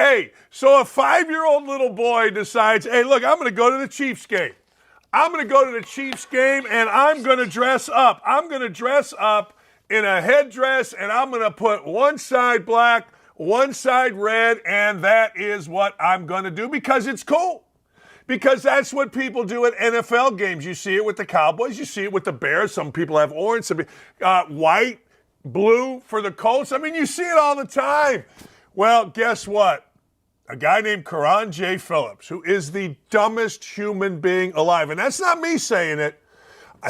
Hey, so a 5-year-old little boy decides, hey, look, I'm going to go to the Chiefs game. I'm going to go to the Chiefs game, and I'm going to dress up. I'm going to dress up in a headdress, and I'm going to put one side black, one side red, and that is what I'm going to do because it's cool. Because that's what people do at NFL games. You see it with the Cowboys. You see it with the Bears. Some people have orange, some white, blue for the Colts. I mean, you see it all the time. Well, guess what? A guy named Carron Phillips, who is the dumbest human being alive, and that's not me saying it.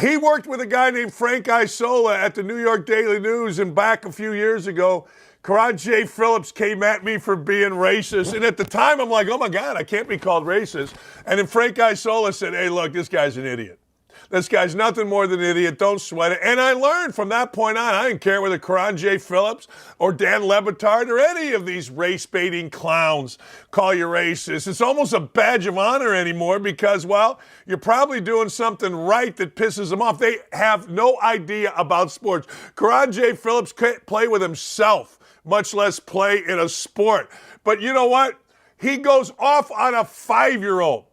He worked with a guy named Frank Isola at the New York Daily News, and back a few years ago, Carron Phillips came at me for being racist. And at the time, I'm like, oh, my God, I can't be called racist. And then Frank Isola said, hey, look, this guy's an idiot. This guy's nothing more than an idiot. Don't sweat it. And I learned from that point on, I didn't care whether Carron Phillips or Dan Le Batard or any of these race-baiting clowns call you racist. It's almost a badge of honor anymore because, well, you're probably doing something right that pisses them off. They have no idea about sports. Carron Phillips can't play with himself, much less play in a sport. But you know what? He goes off on a 5-year-old.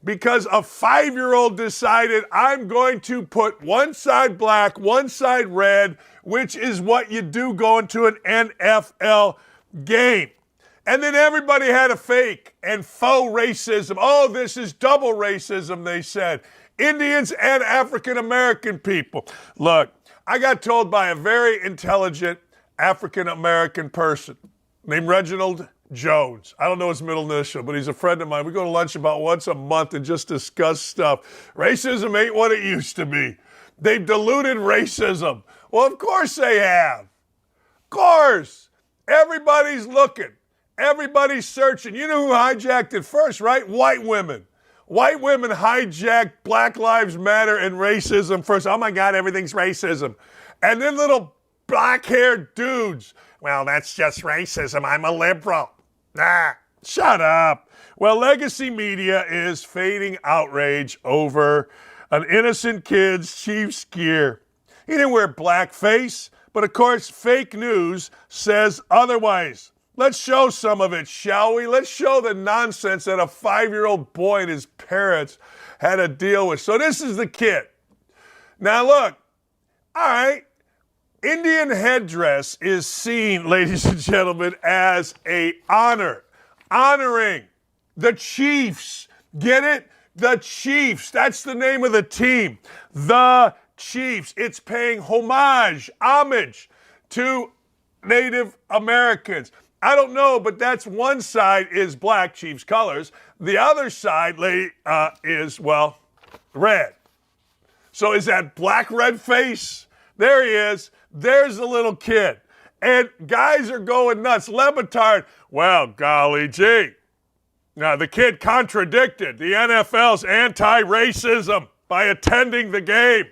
Because a 5-year-old decided I'm going to put one side black, one side red, which is what you do going to an NFL game. And then everybody had a fake and faux racism. Oh, this is double racism, they said. Indians and African-American people. Look, I got told by a very intelligent African-American person named Reginald Jones. I don't know his middle initial, but he's a friend of mine. We go to lunch about once a month and just discuss stuff. Racism ain't what it used to be. They've diluted racism. Well, of course they have. Of course. Everybody's looking. Everybody's searching. You know who hijacked it first, right? White women. White women hijacked Black Lives Matter and racism first. Oh, my God, everything's racism. And then little black-haired dudes. Well, that's just racism. I'm a liberal. Nah, shut up. Well, legacy media is fading outrage over an innocent kid's Chiefs gear. He didn't wear blackface, but of course, fake news says otherwise. Let's show some of it, shall we? Let's show the nonsense that a 5-year-old boy and his parents had to deal with. So this is the kid. Now look, all right. Indian headdress is seen, ladies and gentlemen, as an honor, honoring the Chiefs. Get it? The Chiefs. That's the name of the team. The Chiefs. It's paying homage to Native Americans. I don't know, but that's one side is black, Chiefs colors. The other side is, well, red. So is that black, red face? There he is. There's the little kid. And guys are going nuts. Le Batard, well, golly gee. Now, the kid contradicted the NFL's anti-racism by attending the game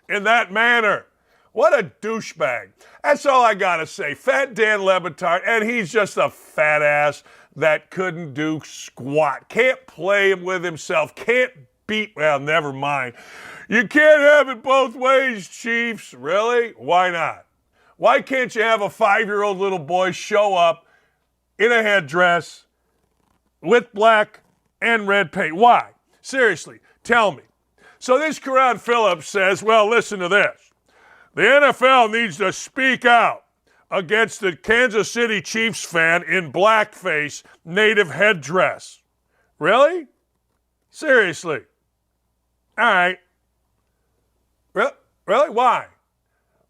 in that manner. What a douchebag. That's all I got to say. Fat Dan Le Batard, and he's just a fat ass that couldn't do squat. Can't play with himself. Can't beat, well, never mind. You can't have it both ways, Chiefs. Really? Why not? Why can't you have a 5-year-old little boy show up in a headdress with black and red paint? Why? Seriously, tell me. So this Carron Phillips says, well, listen to this. The NFL needs to speak out against the Kansas City Chiefs fan in blackface native headdress. Really? Seriously? All right. Really? Why?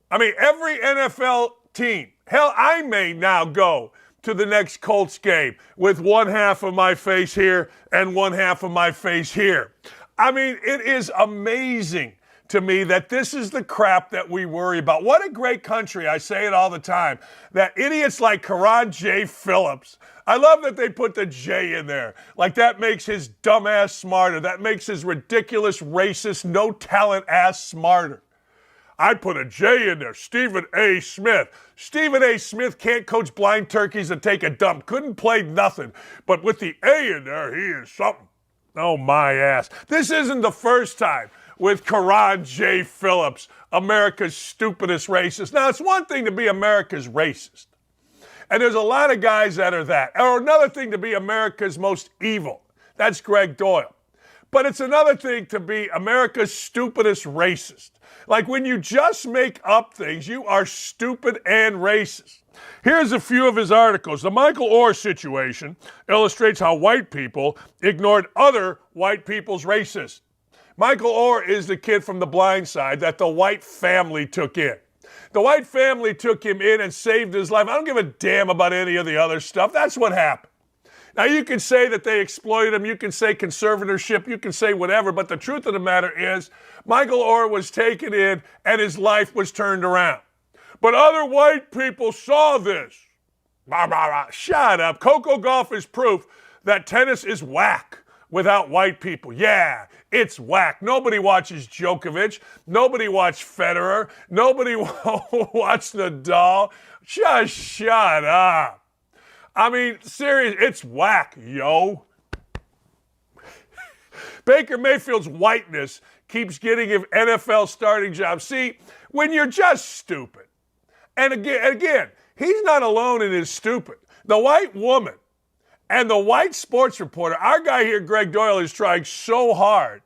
I mean, every NFL team, hell, I may now go to the next Colts game with one half of my face here and one half of my face here. I mean, it is amazing to me that this is the crap that we worry about. What a great country, I say it all the time, that idiots like Carron Phillips, I love that they put the J in there. Like that makes his dumb ass smarter. That makes his ridiculous, racist, no talent ass smarter. I'd put a J in there. Stephen A. Smith. Stephen A. Smith can't coach blind turkeys and take a dump. Couldn't play nothing. But with the A in there, he is something. Oh, my ass. This isn't the first time with Carron Phillips, America's stupidest racist. Now, it's one thing to be America's racist. And there's a lot of guys that are that. Or another thing to be America's most evil. That's Greg Doyle. But it's another thing to be America's stupidest racist. Like when you just make up things, you are stupid and racist. Here's a few of his articles. The Michael Orr situation illustrates how white people ignored other white people's racists. Michael Orr is the kid from The Blind Side that the white family took in. The white family took him in and saved his life. I don't give a damn about any of the other stuff. That's what happened. Now, you can say that they exploited him. You can say conservatorship. You can say whatever. But the truth of the matter is Michael Orr was taken in and his life was turned around. But other white people saw this. Bah, bah, bah. Shut up. Coco Gauff is proof that tennis is whack without white people. Yeah, it's whack. Nobody watches Djokovic. Nobody watched Federer. Nobody watched Nadal. Just shut up. I mean, serious, it's whack, yo. Baker Mayfield's whiteness keeps getting him NFL starting jobs. See, when you're just stupid, and again, he's not alone in his stupid. The white woman and the white sports reporter, our guy here, Greg Doyle, is trying so hard,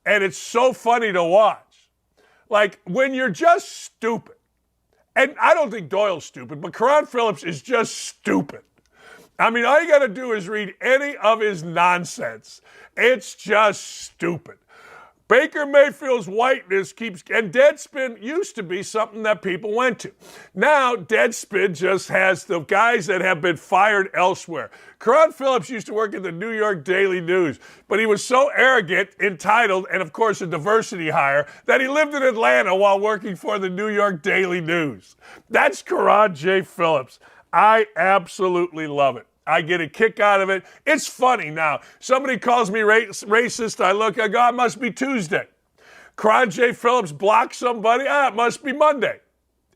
and it's so funny to watch. Like, when you're just stupid, and I don't think Doyle's stupid, but Carron Phillips is just stupid. I mean, all you got to do is read any of his nonsense. It's just stupid. Baker Mayfield's whiteness keeps, and Deadspin used to be something that people went to. Now, Deadspin just has the guys that have been fired elsewhere. Carron Phillips used to work at the New York Daily News, but he was so arrogant, entitled, and of course a diversity hire, that he lived in Atlanta while working for the New York Daily News. That's Carron J. Phillips. I absolutely love it. I get a kick out of it. It's funny now. Somebody calls me racist. I look, I go, it must be Tuesday. Carron J. Phillips blocks somebody. It must be Monday.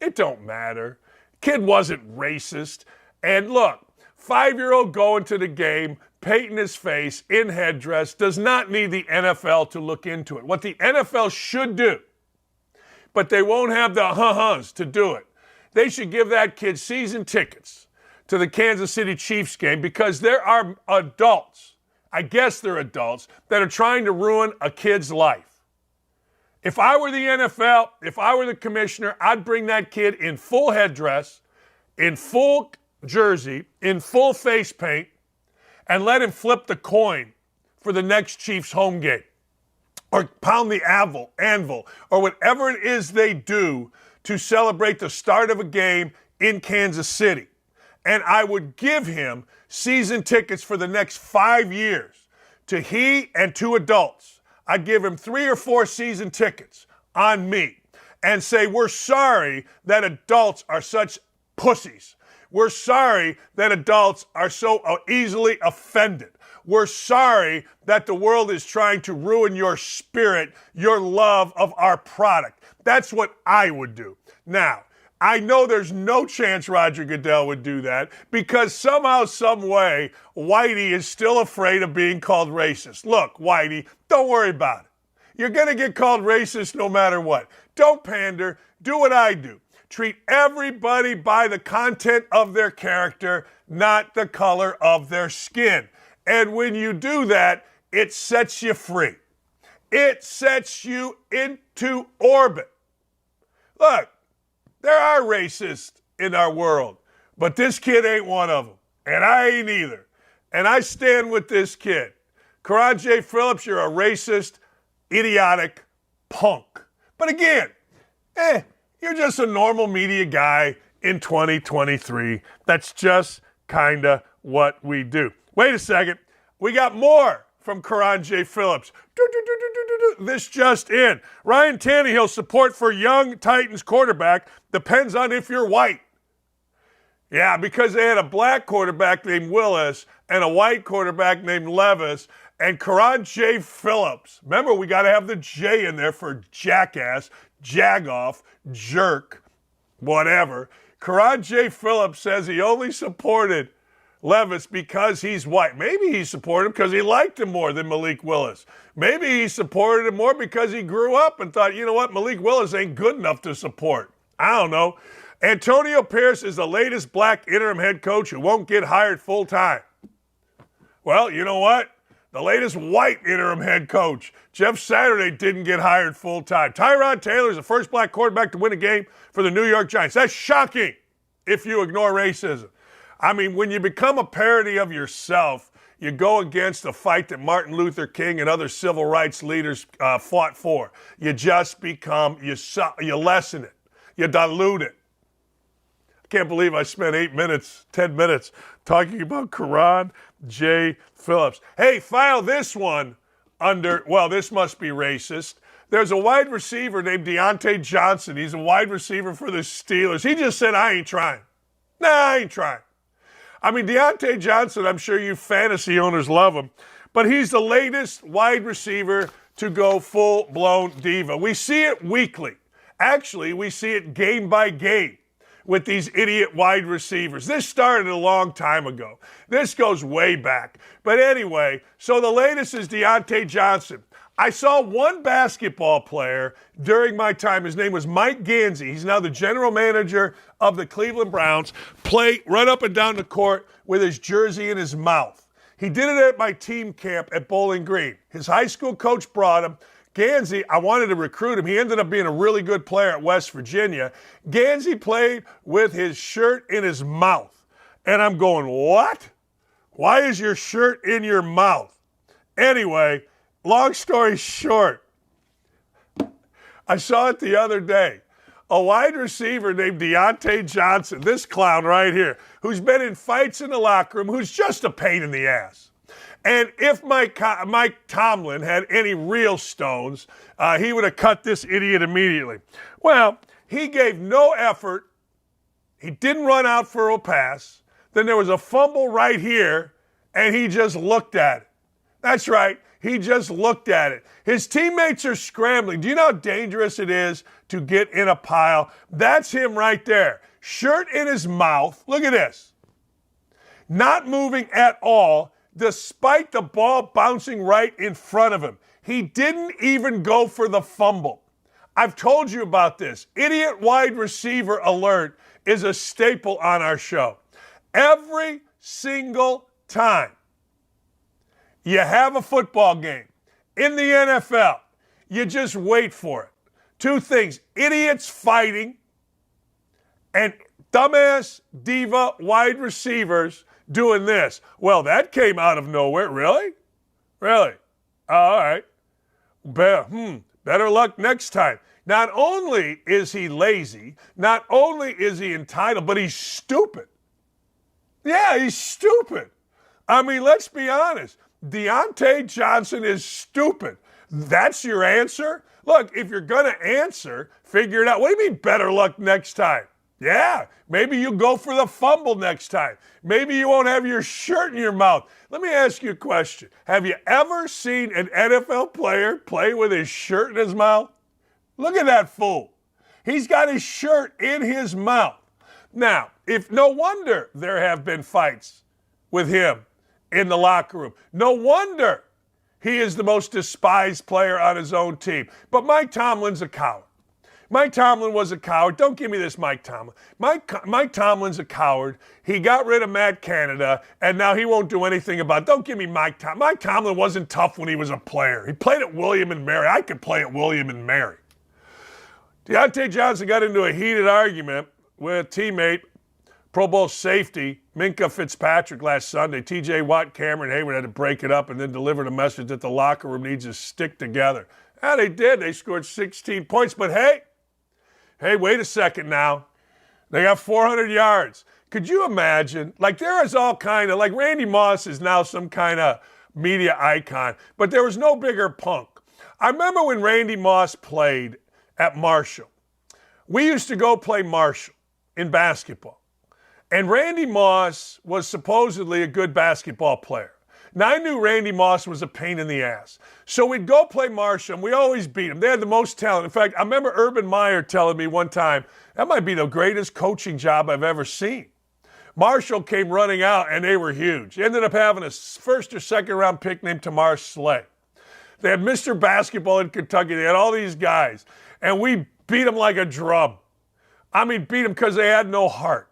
It don't matter. Kid wasn't racist. And look, 5-year-old going to the game, painting his face in headdress, does not need the NFL to look into it. What the NFL should do, but they won't have the huh-huhs to do it. They should give that kid season tickets to the Kansas City Chiefs game because there are adults, I guess they're adults, that are trying to ruin a kid's life. If I were the NFL, if I were the commissioner, I'd bring that kid in full headdress, in full jersey, in full face paint, and let him flip the coin for the next Chiefs home game. Or pound the anvil, or whatever it is they do to celebrate the start of a game in Kansas City. And I would give him season tickets for the next 5 years to he and 2 adults. I'd give him 3 or 4 season tickets on me and say, we're sorry that adults are such pussies. We're sorry that adults are so easily offended. We're sorry that the world is trying to ruin your spirit, your love of our product. That's what I would do. Now, I know there's no chance Roger Goodell would do that because somehow, some way, Whitey is still afraid of being called racist. Look, Whitey, don't worry about it. You're going to get called racist no matter what. Don't pander. Do what I do. Treat everybody by the content of their character, not the color of their skin. And when you do that, it sets you free. It sets you into orbit. Look, there are racists in our world, but this kid ain't one of them, and I ain't either. And I stand with this kid. Carron J. Phillips, you're a racist, idiotic punk. But again, you're just a normal media guy in 2023. That's just kind of what we do. Wait a second. We got more from Carron J. Phillips. This just in. Ryan Tannehill's support for young Titans quarterback depends on if you're white. Yeah, because they had a black quarterback named Willis and a white quarterback named Levis, and Carron J. Phillips. Remember, we got to have the J in there for jackass, jagoff, jerk, whatever. Carron J. Phillips says he only supported Levis because he's white. Maybe he supported him because he liked him more than Malik Willis. Maybe he supported him more because he grew up and thought, you know what, Malik Willis ain't good enough to support. I don't know. Antonio Pierce is the latest black interim head coach who won't get hired full-time. Well, you know what? The latest white interim head coach, Jeff Saturday, didn't get hired full-time. Tyrod Taylor is the first black quarterback to win a game for the New York Giants. That's shocking if you ignore racism. I mean, when you become a parody of yourself, you go against the fight that Martin Luther King and other civil rights leaders fought for. You just become, you lessen it. You dilute it. Can't believe I spent 10 minutes talking about Carron J. Phillips. Hey, file this one under, well, this must be racist. There's a wide receiver named Diontae Johnson. He's a wide receiver for the Steelers. He just said, I ain't trying. Nah, I ain't trying. I mean, Diontae Johnson, I'm sure you fantasy owners love him, but he's the latest wide receiver to go full-blown diva. We see it weekly. Actually, we see it game by game with these idiot wide receivers. This started a long time ago. This goes way back. But anyway, so the latest is Diontae Johnson. I saw one basketball player during my time. His name was Mike Gansey. He's now the general manager of the Cleveland Browns. Run up and down the court with his jersey in his mouth. He did it at my team camp at Bowling Green. His high school coach brought him. Gansey, I wanted to recruit him. He ended up being a really good player at West Virginia. Gansey played with his shirt in his mouth. And I'm going, what? Why is your shirt in your mouth? Anyway, long story short, I saw it the other day. A wide receiver named Diontae Johnson, this clown right here, who's been in fights in the locker room, who's just a pain in the ass. And if Mike Tomlin had any real stones, he would have cut this idiot immediately. Well, he gave no effort. He didn't run out for a pass. Then there was a fumble right here, and he just looked at it. That's right. He just looked at it. His teammates are scrambling. Do you know how dangerous it is to get in a pile? That's him right there. Shirt in his mouth. Look at this. Not moving at all, despite the ball bouncing right in front of him. He didn't even go for the fumble. I've told you about this. Idiot wide receiver alert is a staple on our show. Every single time you have a football game in the NFL, you just wait for it. Two things, idiots fighting and dumbass diva wide receivers doing this. Well, that came out of nowhere. Really? Really? All right. Better luck next time. Not only is he lazy, not only is he entitled, but he's stupid. Yeah, he's stupid. I mean, let's be honest. Diontae Johnson is stupid. That's your answer? Look, if you're going to answer, figure it out. What do you mean better luck next time? Yeah, maybe you go for the fumble next time. Maybe you won't have your shirt in your mouth. Let me ask you a question. Have you ever seen an NFL player play with his shirt in his mouth? Look at that fool. He's got his shirt in his mouth. Now, no wonder there have been fights with him in the locker room. No wonder he is the most despised player on his own team. But Mike Tomlin's a coward. Mike Tomlin was a coward. Don't give me this Mike Tomlin. Mike Tomlin's a coward. He got rid of Matt Canada, and now he won't do anything about it. Don't give me Mike Tomlin. Mike Tomlin wasn't tough when he was a player. He played at William and Mary. I could play at William and Mary. Diontae Johnson got into a heated argument with a teammate, Pro Bowl safety, Minkah Fitzpatrick last Sunday. TJ Watt, Cameron Hayward had to break it up and then delivered a message that the locker room needs to stick together. And they did. They scored 16 points. But hey, wait a second now. They got 400 yards. Could you imagine? Like, there is all kind of, like, Randy Moss is now some kind of media icon, but there was no bigger punk. I remember when Randy Moss played at Marshall. We used to go play Marshall in basketball. And Randy Moss was supposedly a good basketball player. Now, I knew Randy Moss was a pain in the ass. So we'd go play Marshall, and we always beat them. They had the most talent. In fact, I remember Urban Meyer telling me one time, that might be the greatest coaching job I've ever seen. Marshall came running out, and they were huge. They ended up having a first or second round pick named Tamar Slay. They had Mr. Basketball in Kentucky. They had all these guys, and we beat them like a drum. I mean, beat them because they had no heart.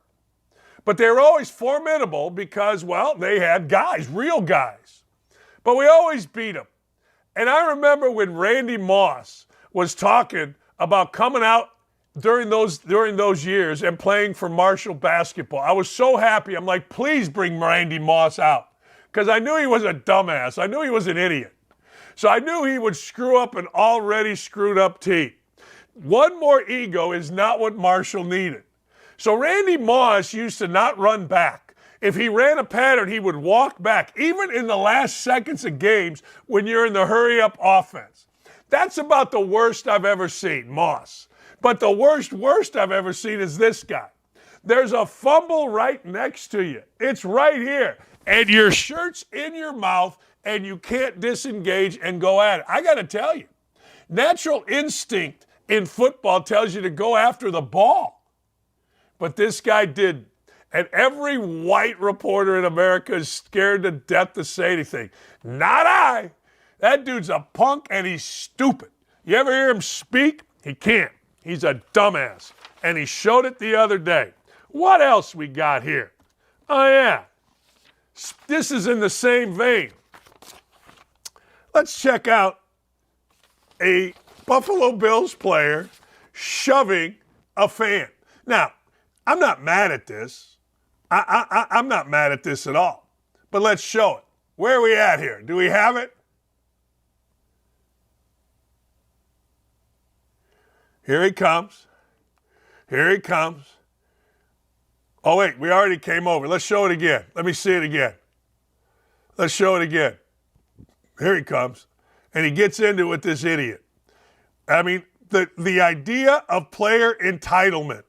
But they were always formidable because, well, they had guys, real guys. But we always beat them. And I remember when Randy Moss was talking about coming out during those years and playing for Marshall basketball. I was so happy. I'm like, please bring Randy Moss out. Because I knew he was a dumbass. I knew he was an idiot. So I knew he would screw up an already screwed up team. One more ego is not what Marshall needed. So Randy Moss used to not run back. If he ran a pattern, he would walk back, even in the last seconds of games when you're in the hurry-up offense. That's about the worst I've ever seen, Moss. But the worst I've ever seen is this guy. There's a fumble right next to you. It's right here. And your shirt's in your mouth, and you can't disengage and go at it. I got to tell you, natural instinct in football tells you to go after the ball. But this guy didn't. And every white reporter in America is scared to death to say anything. Not I. That dude's a punk and he's stupid. You ever hear him speak? He can't. He's a dumbass. And he showed it the other day. What else we got here? Oh, yeah. This is in the same vein. Let's check out a Buffalo Bills player shoving a fan. Now, I'm not mad at this. I'm not mad at this at all. But let's show it. Where are we at here? Do we have it? Here he comes. Here he comes. Oh, wait, we already came over. Let's show it again. Let me see it again. Let's show it again. Here he comes. And he gets into it with this idiot. I mean, the idea of player entitlement.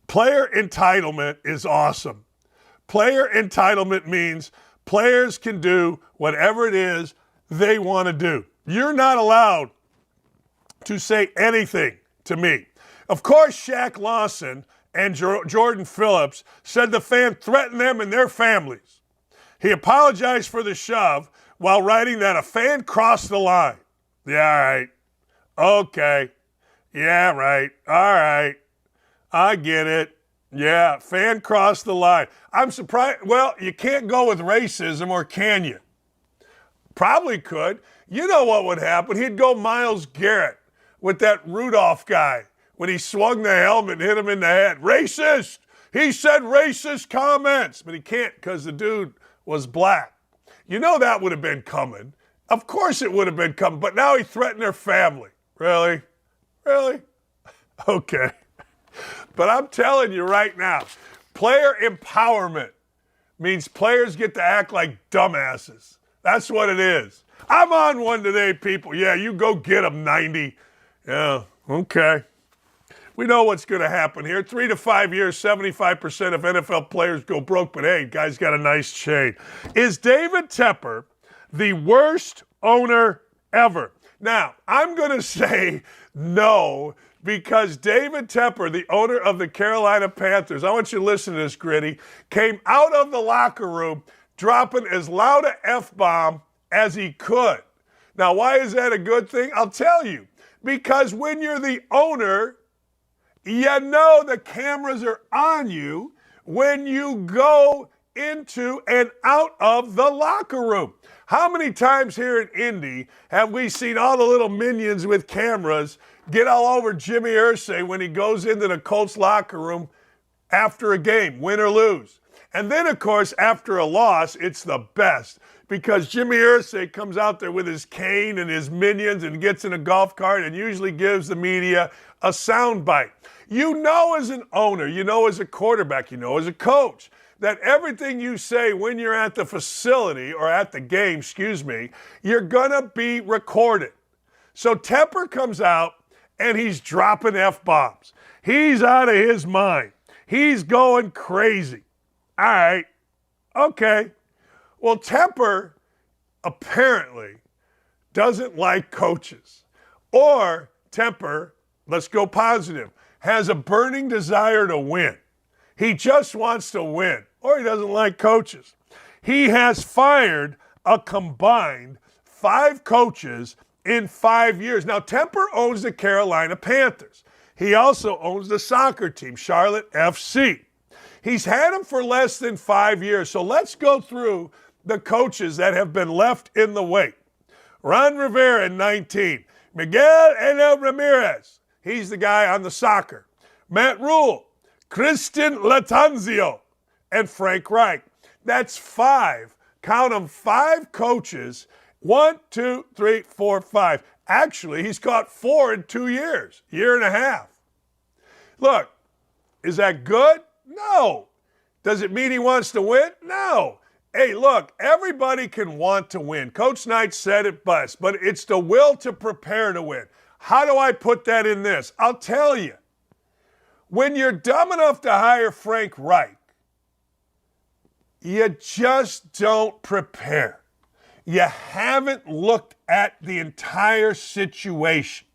Player entitlement is awesome. Player entitlement means players can do whatever it is they want to do. You're not allowed to say anything to me. Of course, Shaq Lawson and Jordan Phillips said the fan threatened them and their families. He apologized for the shove while writing that a fan crossed the line. Yeah, all right. Okay. Yeah, right. All right. I get it. Yeah, fan crossed the line. I'm surprised. Well, you can't go with racism, or can you? Probably could. You know what would happen? He'd go Myles Garrett with that Rudolph guy when he swung the helmet and hit him in the head. Racist! He said racist comments. But he can't because the dude was black. You know that would have been coming. Of course it would have been coming. But now he threatened their family. Really? Really? Okay. But I'm telling you right now, player empowerment means players get to act like dumbasses. That's what it is. I'm on one today, people. Yeah, you go get them, 90. Yeah, okay. We know what's going to happen here. 3 to 5 years, 75% of NFL players go broke, but hey, guy's got a nice chain. Is David Tepper the worst owner ever? Now, I'm going to say no, because David Tepper, the owner of the Carolina Panthers, I want you to listen to this, Gritty, came out of the locker room dropping as loud an F-bomb as he could. Now, why is that a good thing? I'll tell you. Because when you're the owner, you know the cameras are on you when you go into and out of the locker room. How many times here in Indy have we seen all the little minions with cameras get all over Jimmy Irsay when he goes into the Colts locker room after a game, win or lose? And then, of course, after a loss, it's the best because Jimmy Irsay comes out there with his cane and his minions and gets in a golf cart and usually gives the media a soundbite. You know as an owner, you know as a quarterback, you know as a coach, that everything you say when you're at the facility or at the game, you're going to be recorded. So Tepper comes out and he's dropping F-bombs. He's out of his mind. He's going crazy. All right. Okay. Well, Tepper apparently doesn't like coaches. Or Tepper, let's go positive, has a burning desire to win. He just wants to win. Or he doesn't like coaches. He has fired a combined 5 coaches in 5 years. Now, Tepper owns the Carolina Panthers. He also owns the soccer team, Charlotte FC. He's had him for less than 5 years. So let's go through the coaches that have been left in the wake. Ron Rivera in 19. Miguel Angel Ramirez. He's the guy on the soccer. Matt Rule, Christian Latanzio, and Frank Reich. That's 5. Count them, 5 coaches. 1, 2, 3, 4, 5. Actually, he's caught 4 in 2 years, year and a half. Look, is that good? No. Does it mean he wants to win? No. Hey, look, everybody can want to win. Coach Knight said it best, but it's the will to prepare to win. How do I put that in this? I'll tell you. When you're dumb enough to hire Frank Reich, you just don't prepare. You haven't looked at the entire situation.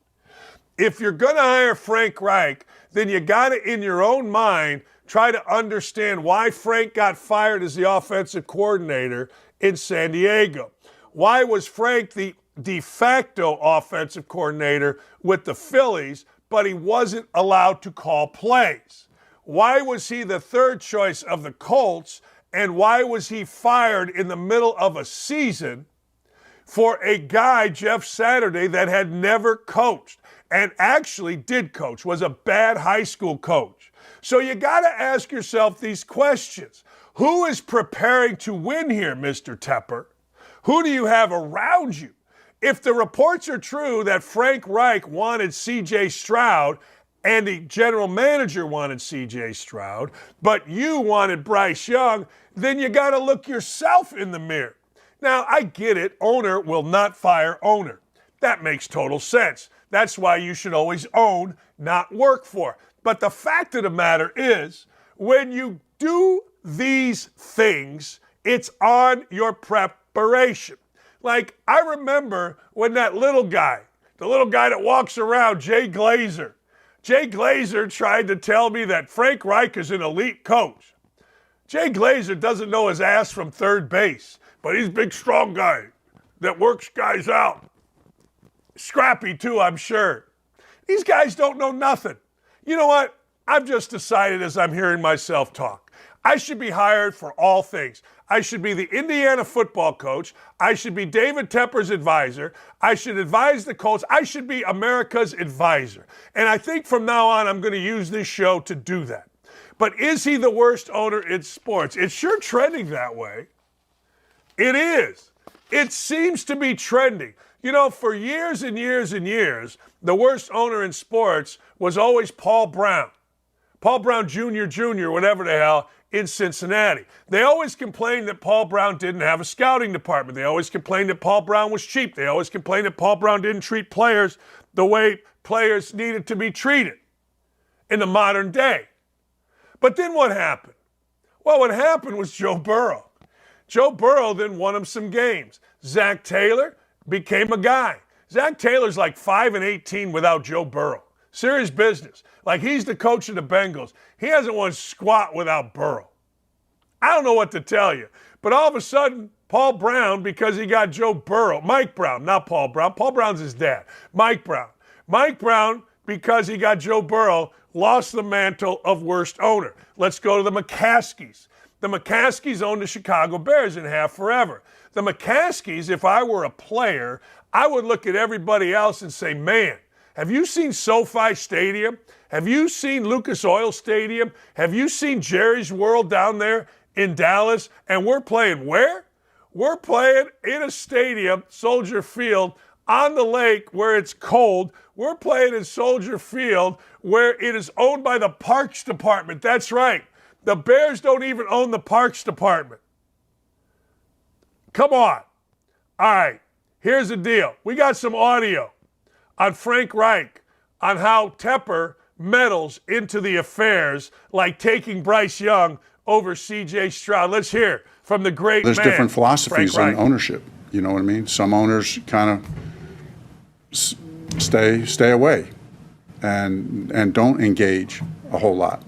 If you're going to hire Frank Reich, then you got to, in your own mind, try to understand why Frank got fired as the offensive coordinator in San Diego. Why was Frank the de facto offensive coordinator with the Phillies, but he wasn't allowed to call plays? Why was he the third choice of the Colts, and why was he fired in the middle of a season for a guy, Jeff Saturday, that had never coached and actually did coach, was a bad high school coach? So you got to ask yourself these questions. Who is preparing to win here, Mr. Tepper? Who do you have around you? If the reports are true that Frank Reich wanted C.J. Stroud and the general manager wanted C.J. Stroud, but you wanted Bryce Young, then you got to look yourself in the mirror. Now, I get it. Owner will not fire owner. That makes total sense. That's why you should always own, not work for. But the fact of the matter is, when you do these things, it's on your preparation. Like, I remember when that little guy, the little guy that walks around, Jay Glazer tried to tell me that Frank Reich is an elite coach. Jay Glazer doesn't know his ass from third base, but he's a big, strong guy that works guys out. Scrappy, too, I'm sure. These guys don't know nothing. You know what? I've just decided as I'm hearing myself talk, I should be hired for all things. I should be the Indiana football coach. I should be David Tepper's advisor. I should advise the Colts. I should be America's advisor. And I think from now on, I'm going to use this show to do that. But is he the worst owner in sports? It's sure trending that way. It is. It seems to be trending. You know, for years and years and years, the worst owner in sports was always Paul Brown. Paul Brown Jr., whatever the hell, in Cincinnati. They always complained that Paul Brown didn't have a scouting department. They always complained that Paul Brown was cheap. They always complained that Paul Brown didn't treat players the way players needed to be treated in the modern day. But then what happened? Well, what happened was Joe Burrow. Joe Burrow then won him some games. Zach Taylor became a guy. Zach Taylor's like 5-18 without Joe Burrow. Serious business. Like, he's the coach of the Bengals. He hasn't won squat without Burrow. I don't know what to tell you. But all of a sudden, Paul Brown, because he got Joe Burrow, Mike Brown, not Paul Brown. Paul Brown's his dad. Mike Brown, because he got Joe Burrow, lost the mantle of worst owner. Let's go to the McCaskies. The McCaskies owned the Chicago Bears and have forever. The McCaskies, if I were a player, I would look at everybody else and say, man, have you seen SoFi Stadium? Have you seen Lucas Oil Stadium? Have you seen Jerry's World down there in Dallas? And we're playing where? We're playing in a stadium, Soldier Field, on the lake where it's cold. We're playing in Soldier Field where it is owned by the Parks Department. That's right. The Bears don't even own the Parks Department. Come on. All right, here's the deal. We got some audio on Frank Reich on how Tepper meddles into the affairs, like taking Bryce Young over C.J. Stroud. Let's hear from the great man. There's different philosophies in ownership. You know what I mean? Some owners kind of stay away and don't engage a whole lot.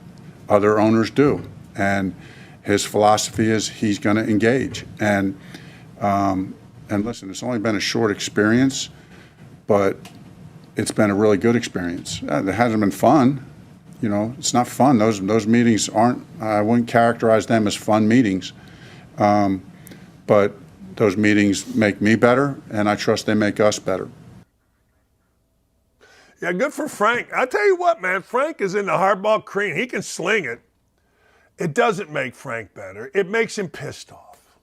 Other owners do. And his philosophy is he's going to engage. And listen, it's only been a short experience, but it's been a really good experience. It hasn't been fun. It's not fun. Those meetings aren't, I wouldn't characterize them as fun meetings. But those meetings make me better, and I trust they make us better. Yeah, good for Frank. I tell you what, man, Frank is in the hardball cream. He can sling it. It doesn't make Frank better. It makes him pissed off.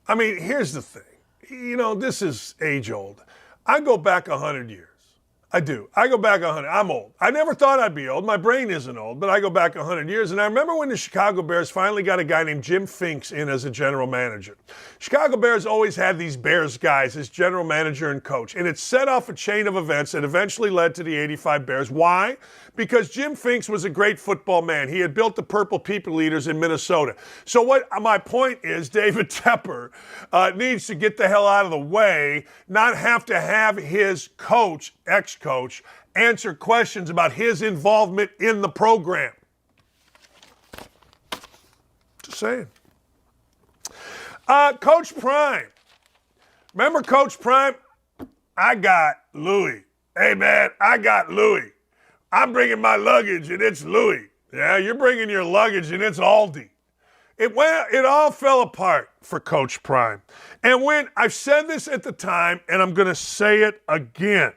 I mean, here's the thing. This is age old. I go back 100 years. I do. I go back 100. I'm old. I never thought I'd be old. My brain isn't old, but I go back 100 years. And I remember when the Chicago Bears finally got a guy named Jim Finks in as a general manager. Chicago Bears always had these Bears guys as general manager and coach. And it set off a chain of events that eventually led to the 85 Bears. Why? Because Jim Finks was a great football man. He had built the Purple People Eaters in Minnesota. So what my point is, David Tepper needs to get the hell out of the way, not have to have his coach, ex-coach, answer questions about his involvement in the program. Just saying. Coach Prime. Remember Coach Prime? I got Louis. Hey, man, I got Louis. I'm bringing my luggage, and it's Louis. Yeah, you're bringing your luggage, and it's Aldi. It all fell apart for Coach Prime. And when I've said this at the time, and I'm going to say it again,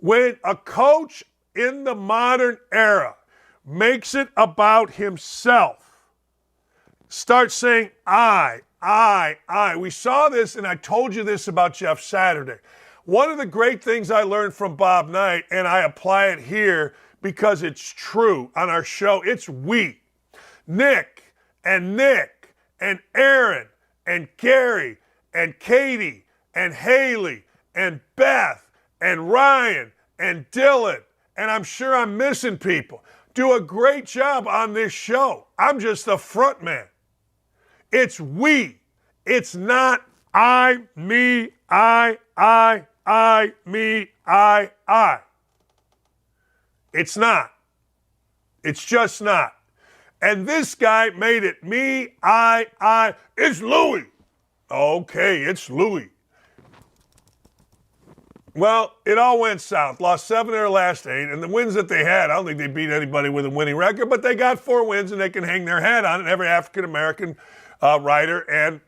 when a coach in the modern era makes it about himself, starts saying, I. We saw this, and I told you this about Jeff Saturday. One of the great things I learned from Bob Knight, and I apply it here because it's true on our show, it's we. Nick and Aaron and Gary and Katie and Haley and Beth and Ryan and Dylan, and I'm sure I'm missing people, do a great job on this show. I'm just the front man. It's we. It's not I, me, I, me, I. It's not. It's just not. And this guy made it me, I. It's Louis. Okay, it's Louis. Well, it all went south. Lost 7 of their last 8, and the wins that they had, I don't think they beat anybody with a winning record, but they got 4 wins, and they can hang their hat on it. Every African-American writer and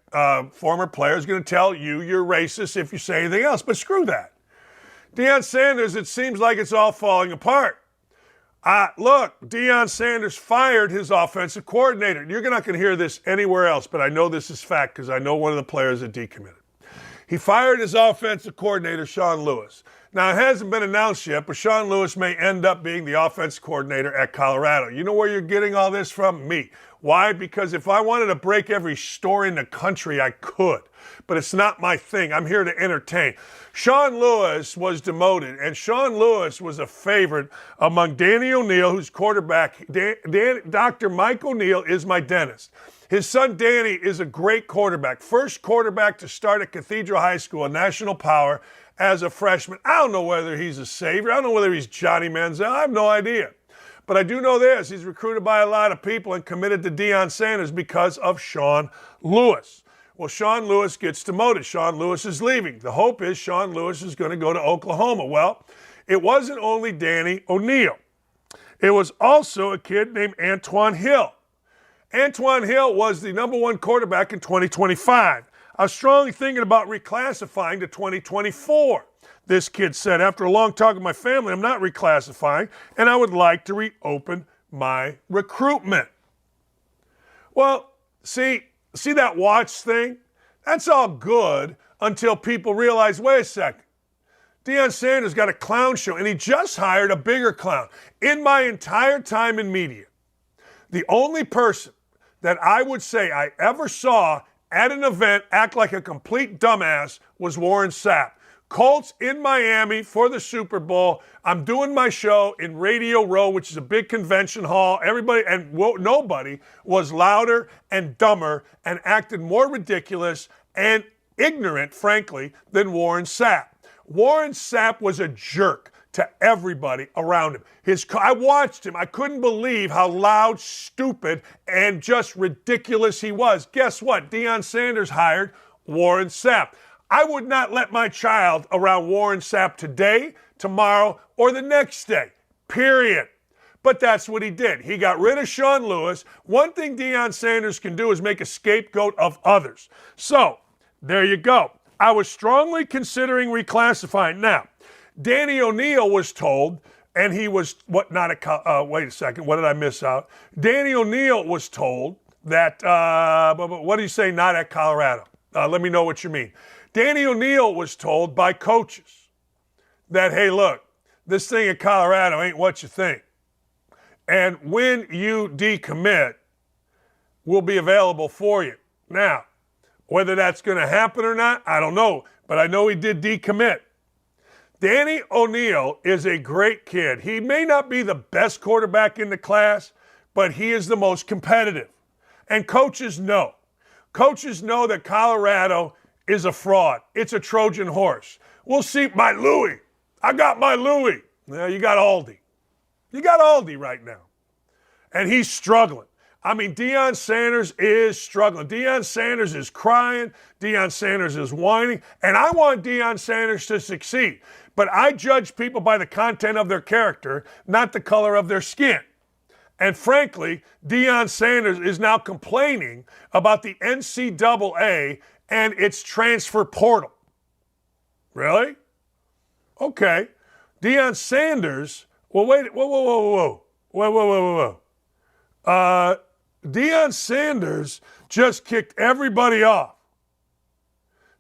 former player is going to tell you you're racist if you say anything else, but screw that. Deion Sanders, it seems like it's all falling apart. Look, Deion Sanders fired his offensive coordinator. You're not going to hear this anywhere else, but I know this is fact because I know one of the players that decommitted. He fired his offensive coordinator, Sean Lewis. Now, it hasn't been announced yet, but Sean Lewis may end up being the offensive coordinator at Colorado. You know where you're getting all this from? Me. Why? Because if I wanted to break every story in the country, I could. But it's not my thing. I'm here to entertain. Sean Lewis was demoted, and Sean Lewis was a favorite among Danny O'Neill, who's quarterback. Dr. Mike O'Neill is my dentist. His son Danny is a great quarterback. First quarterback to start at Cathedral High School, a national power, as a freshman. I don't know whether he's a savior. I don't know whether he's Johnny Manziel. I have no idea. But I do know this. He's recruited by a lot of people and committed to Deion Sanders because of Sean Lewis. Well, Sean Lewis gets demoted. Sean Lewis is leaving. The hope is Sean Lewis is going to go to Oklahoma. Well, it wasn't only Danny O'Neill. It was also a kid named Antoine Hill. Antoine Hill was the number 1 quarterback in 2025. I was strongly thinking about reclassifying to 2024. This kid said, after a long talk with my family, I'm not reclassifying, and I would like to reopen my recruitment. Well, see that watch thing? That's all good until people realize, wait a second, Deion Sanders got a clown show, and he just hired a bigger clown. In my entire time in media, the only person that I would say I ever saw at an event act like a complete dumbass was Warren Sapp. Colts in Miami for the Super Bowl. I'm doing my show in Radio Row, which is a big convention hall. Everybody and nobody was louder and dumber and acted more ridiculous and ignorant, frankly, than Warren Sapp. Warren Sapp was a jerk to everybody around him. I watched him. I couldn't believe how loud, stupid, and just ridiculous he was. Guess what? Deion Sanders hired Warren Sapp. I would not let my child around Warren Sapp today, tomorrow, or the next day, period. But that's what he did. He got rid of Sean Lewis. One thing Deion Sanders can do is make a scapegoat of others. So, there you go. I was strongly considering reclassifying. Now, Danny O'Neil was told, and he was, wait a second, what did I miss out? Danny O'Neil was told that, what do you say, not at Colorado? Let me know what you mean. Danny O'Neil was told by coaches that, hey, look, this thing at Colorado ain't what you think. And when you decommit, we'll be available for you. Now, whether that's going to happen or not, I don't know. But I know he did decommit. Danny O'Neil is a great kid. He may not be the best quarterback in the class, but he is the most competitive. And coaches know. Coaches know that Colorado is a fraud. It's a Trojan horse. We'll see. My Louie. I got my Louie. Well, you got Aldi. You got Aldi right now. And he's struggling. I mean, Deion Sanders is struggling. Deion Sanders is crying. Deion Sanders is whining. And I want Deion Sanders to succeed. But I judge people by the content of their character, not the color of their skin. And frankly, Deion Sanders is now complaining about the NCAA and its transfer portal. Really? Okay. Deion Sanders, well, wait, whoa. Deion Sanders just kicked everybody off.